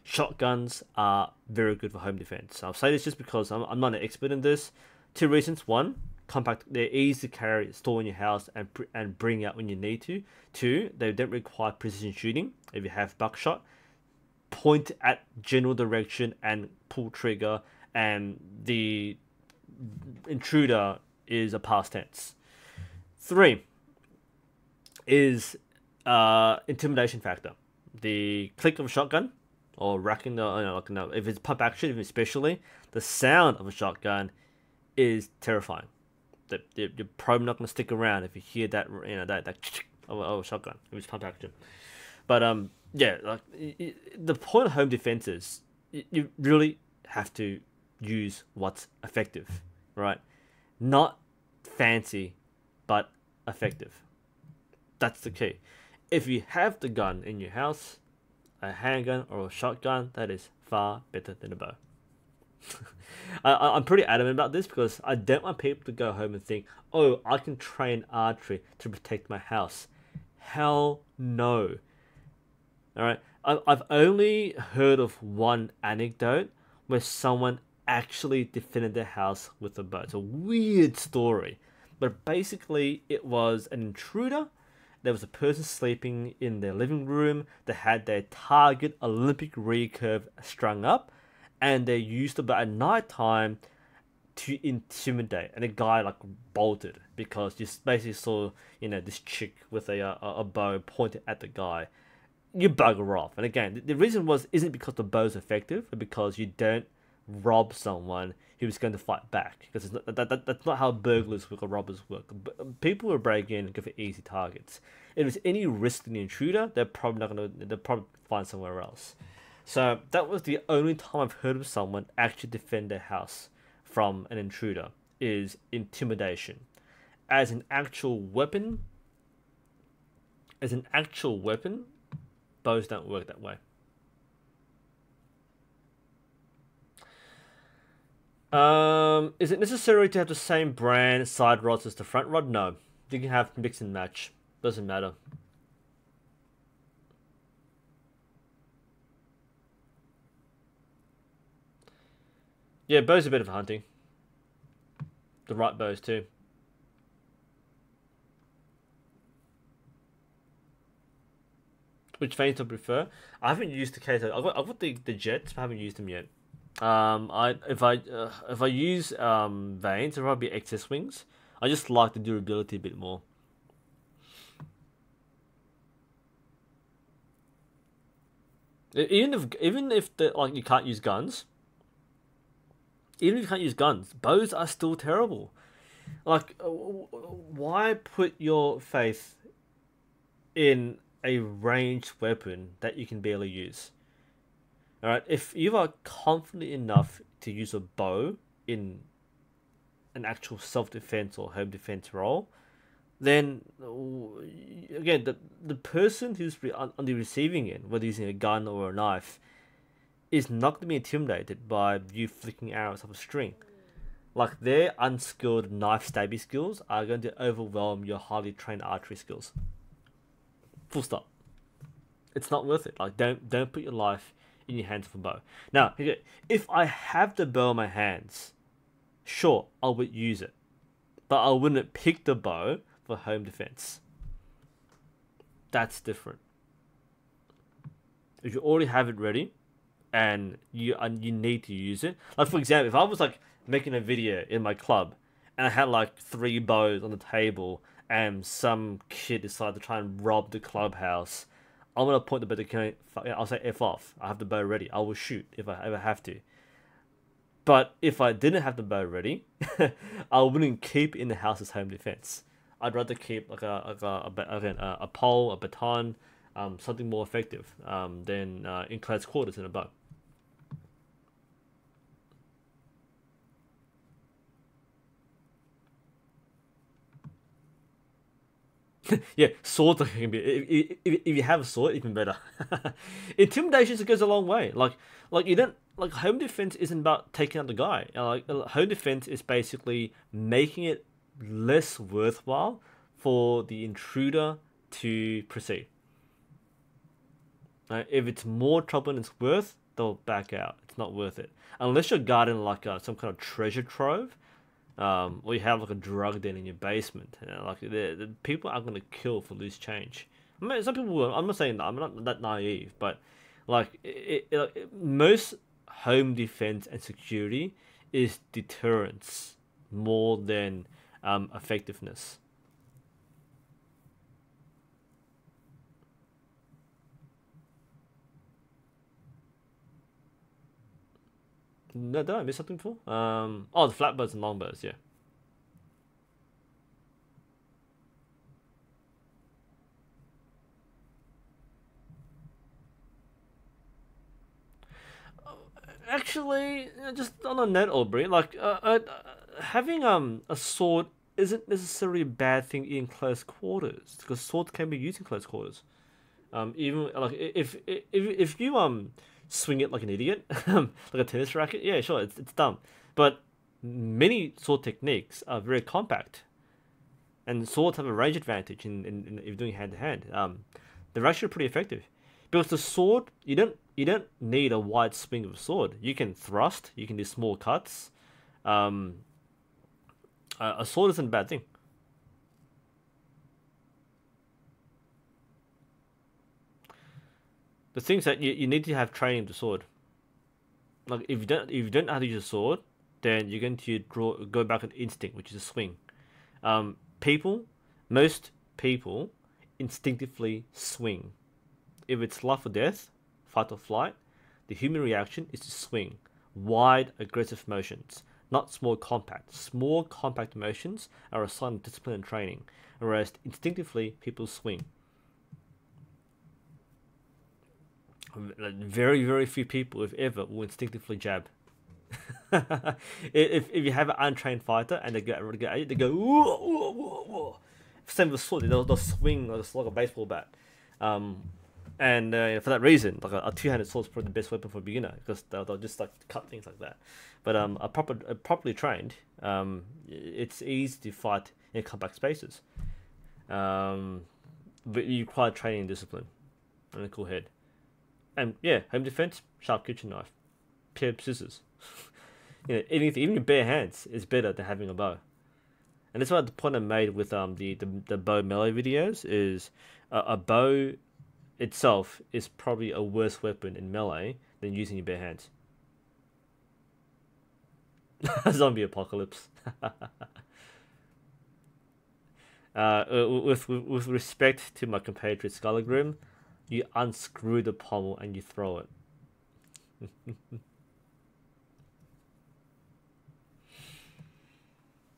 shotguns are very good for home defense. I'll say this just because I'm not an expert in this. Two reasons: one, compact, they're easy to carry, store in your house, and bring out when you need to. Two, they don't require precision shooting. If you have buckshot, point at general direction and pull trigger, and the intruder is a past tense. Three is intimidation factor. The click of a shotgun or racking if it's pump action, especially the sound of a shotgun is terrifying. You're probably not going to stick around if you hear that that of a shotgun if it's pump action. But like the point of home defense is you really have to use what's effective, right? Not fancy, but effective. That's the key. If you have the gun in your house, a handgun or a shotgun, that is far better than a bow. I'm pretty adamant about this because I don't want people to go home and think, oh, I can train archery to protect my house. Hell no. Alright, I've only heard of one anecdote where someone actually defended their house with a bow. It's a weird story, but basically it was an intruder. There was a person sleeping in their living room that had their target Olympic recurve strung up, and they used it at night time to intimidate. And the guy like bolted because you basically saw this chick with a bow pointed at the guy. You bugger off. And again, the reason isn't because the bow's effective, but because you don't rob someone who's going to fight back. Because that's not how burglars work or robbers work. People will break in and go for easy targets. If there's any risk to the intruder, they're probably find somewhere else. So that was the only time I've heard of someone actually defend their house from an intruder, is intimidation. As an actual weapon, bows don't work that way. Is it necessary to have the same brand side rods as the front rod? No. You can have mix and match. Doesn't matter. Yeah, bows are better for hunting. The right bows too. Which veins do I prefer? I haven't used the case. I've got the jets, but I haven't used them yet. If I use veins, it'll probably be excess wings. I just like the durability a bit more. Even if you can't use guns. Even if you can't use guns, bows are still terrible. Like, why put your faith in a ranged weapon that you can barely use? Alright, if you are confident enough to use a bow in an actual self-defense or home defense role, then again, the person who's on the receiving end, whether using a gun or a knife, is not going to be intimidated by you flicking arrows off a string. Like, their unskilled knife stabby skills are going to overwhelm your highly trained archery skills. Full stop. It's not worth it. Like, don't put your life in your hands of a bow. Now, if I have the bow in my hands, sure, I would use it. But I wouldn't pick the bow for home defense. That's different. If you already have it ready, and you need to use it. Like, for example, if I was like making a video in my club and I had like 3 bows on the table and some kid decided to try and rob the clubhouse, I'm gonna point the bow to I'll say F off. I have the bow ready. I will shoot if I ever have to. But if I didn't have the bow ready, I wouldn't keep it in the house as home defense. I'd rather keep again, a pole, a baton, something more effective than in close quarters in a bow. Yeah, swords can be. If you have a sword, even better. Intimidation goes a long way. Like you don't like home defense isn't about taking out the guy. Home defense is basically making it less worthwhile for the intruder to proceed. If it's more trouble than it's worth, they'll back out. It's not worth it unless you're guarding like some kind of treasure trove. Or you have like a drug den in your basement. Like the people are gonna kill for loose change. I mean, some people will. I'm not saying that. I'm not that naive, but like most home defense and security is deterrence more than effectiveness. No, did I miss something before? Oh, the flatbows and longbows. Yeah. Actually, just on a note, Aubrey, like having a sword isn't necessarily a bad thing in close quarters because swords can be used in close quarters. Even like if you swing it like an idiot, like a tennis racket, yeah, sure, it's dumb. But many sword techniques are very compact, and swords have a range advantage in if you're doing hand to hand. They're actually pretty effective because the sword you don't need a wide swing of a sword. You can thrust, you can do small cuts. Um, a sword isn't a bad thing. The things that you need to have training with the sword. Like if you don't know how to use a sword, then you're going to go back on instinct, which is a swing. People, most people, instinctively swing. If it's life or death, fight or flight, the human reaction is to swing. Wide, aggressive motions, not small, compact. Small, compact motions are a sign of discipline and training, whereas instinctively people swing. Very, very few people, if ever, will instinctively jab. If you have an untrained fighter and they go whoa, whoa, whoa, whoa. Same with sword, they'll swing like a baseball bat. Um, and for that reason, like a two-handed sword is probably the best weapon for a beginner because they'll just like cut things like that. But properly trained, it's easy to fight in compact spaces. But you require training and discipline and a cool head. And yeah, home defense, sharp kitchen knife, pair of scissors. Anything, even your bare hands is better than having a bow. And that's what the point I made with the bow melee videos is a bow itself is probably a worse weapon in melee than using your bare hands. Zombie apocalypse. With respect to my compatriot Skullagrim, you unscrew the pommel and you throw it.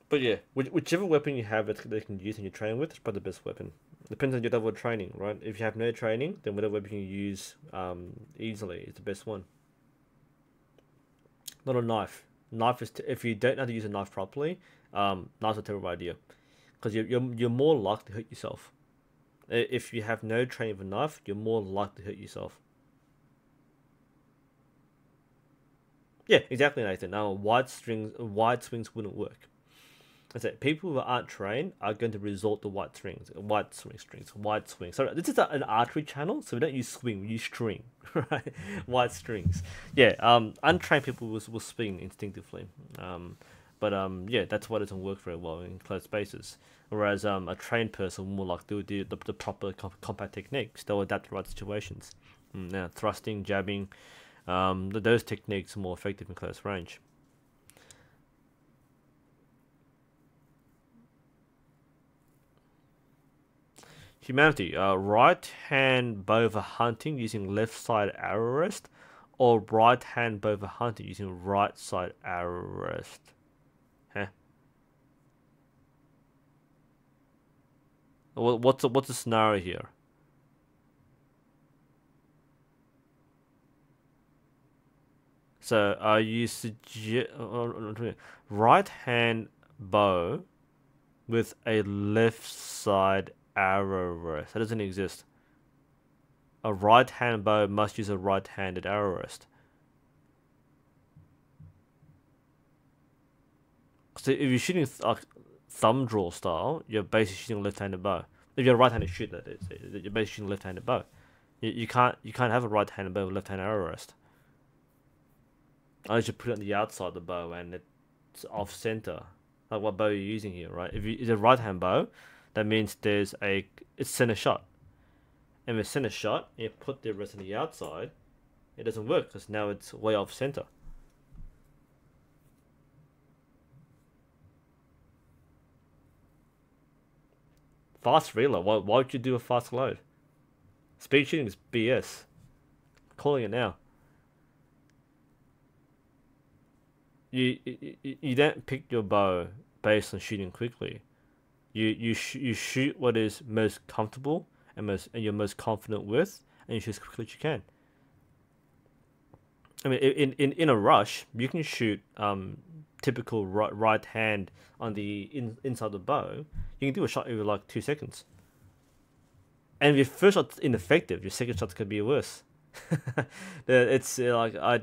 But yeah, whichever weapon you have that they can use and you train with is probably the best weapon. Depends on your level of training, right? If you have no training, then whatever weapon you use easily is the best one. Not a knife. Knife is if you don't know how to use a knife properly, knife's a terrible idea because you're more likely to hurt yourself. If you have no training with a knife, you're more likely to hurt yourself. Yeah, exactly, Nathan. Now, wide swings wouldn't work. I said people who aren't trained are going to resort to wide swings. Sorry, this is an archery channel, so we don't use swing, we use string, right? Wide strings. Yeah, untrained people will swing instinctively. Yeah, that's why it doesn't work very well in closed spaces. Whereas a trained person will more like do the proper combat techniques. They'll adapt to the right situations. Now, thrusting, jabbing, those techniques are more effective in close range. Humanity, right hand bow for hunting using left side arrow rest, or right hand bow for hunting using right side arrow rest. Huh? What's the scenario here? So are you suggest right hand bow with a left side arrow rest? That doesn't exist. A right hand bow must use a right handed arrow rest. So if you're shooting thumb draw style, you're basically shooting a left-handed bow. If you're a right-handed shooter, that is, you're basically shooting a left-handed bow. You can't have a right-handed bow with left-handed arrow rest. Unless you put it on the outside of the bow and it's off center, like what bow you're using here, right? If it's a right-hand bow, that means it's center shot. And with center shot, you put the rest on the outside, it doesn't work because now it's way off center. Fast reload. Why would you do a fast load? Speed shooting is BS. Calling it now. You don't pick your bow based on shooting quickly. You shoot what is most comfortable and you're most confident with, and you shoot as quickly as you can. I mean, in a rush, you can shoot typical right hand on the inside the bow. You can do a shot every like 2 seconds. And if your first shot's ineffective, your second shot's gonna be worse. It's like I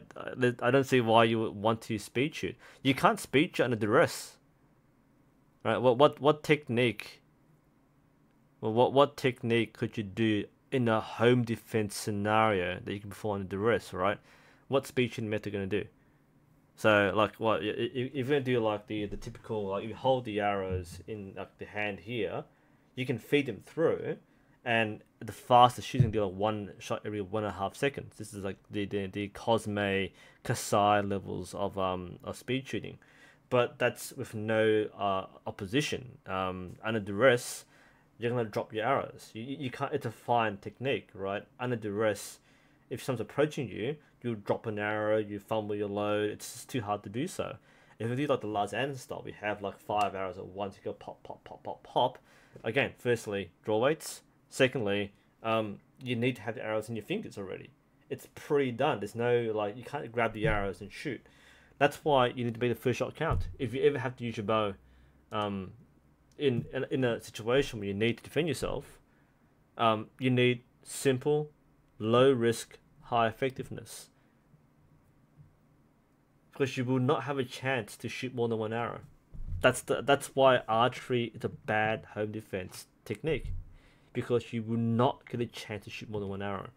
don't see why you would want to speed shoot. You can't speed shoot under duress, right? What technique? Well, what technique could you do in a home defense scenario that you can perform under duress, right? What speed shooting method gonna do? So like what if you're gonna do like the typical, like you hold the arrows in like the hand here, you can feed them through, and the fastest shooting do like one shot every 1.5 seconds. This is like the Cosme Kasai levels of speed shooting, but that's with no opposition. Under duress, you're gonna drop your arrows. You can't. It's a fine technique, right? Under duress, if someone's approaching you, you drop an arrow, you fumble your load. It's just too hard to do so. If we do like the Lazan style, we have like 5 arrows at once. You go pop, pop, pop, pop, pop. Again, firstly, draw weights. Secondly, you need to have the arrows in your fingers already. It's pre-done. There's no like you can't grab the arrows and shoot. That's why you need to be the first shot count. If you ever have to use your bow, in a situation where you need to defend yourself, you need simple, low risk, high effectiveness, because you will not have a chance to shoot more than one arrow. That's why archery is a bad home defense technique, because you will not get a chance to shoot more than one arrow.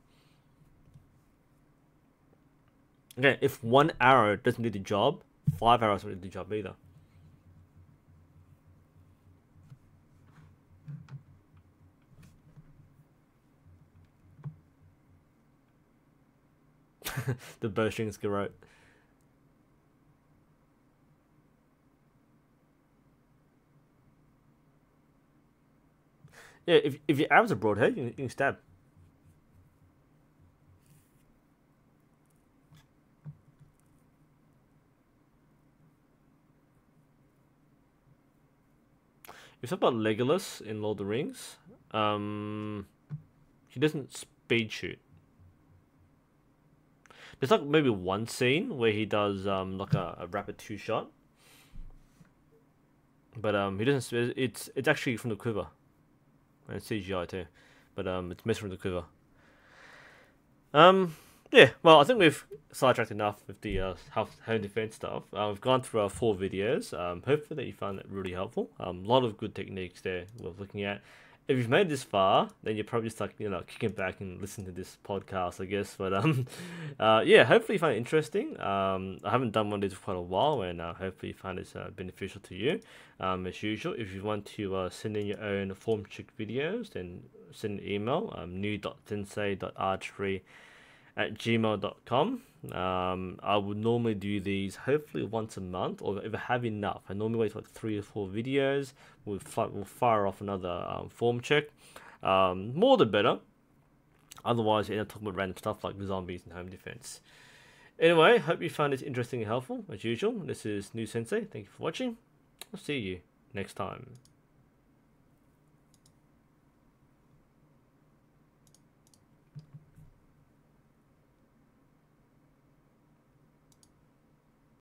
Again, if one arrow doesn't do the job, 5 arrows won't do the job either. The bowstring's garrote. Yeah, if your arrows are broadhead, you can stab. If you talk about Legolas in Lord of the Rings, he doesn't speed shoot. There's like maybe one scene where he does like a rapid 2-shot, but he doesn't. It's actually from the quiver, and it's CGI too, but it's missed from the quiver. Yeah. Well, I think we've sidetracked enough with the home defense stuff. We've gone through our 4 videos. Hopefully that you found it really helpful. A lot of good techniques there we're looking at. If you've made it this far, then you're probably just like, kicking back and listening to this podcast, I guess. But yeah, hopefully you find it interesting. I haven't done one of these for quite a while, and hopefully you find it's beneficial to you. As usual, if you want to send in your own form check videos, then send an email, new.sensei.archery@gmail.com. I would normally do these hopefully once a month, or if I have enough. I normally wait for like 3 or 4 videos. We'll fire off another form check. More the better. Otherwise, you end up talking about random stuff like zombies and home defense. Anyway, hope you found this interesting and helpful. As usual, this is NUSensei. Thank you for watching. I'll see you next time.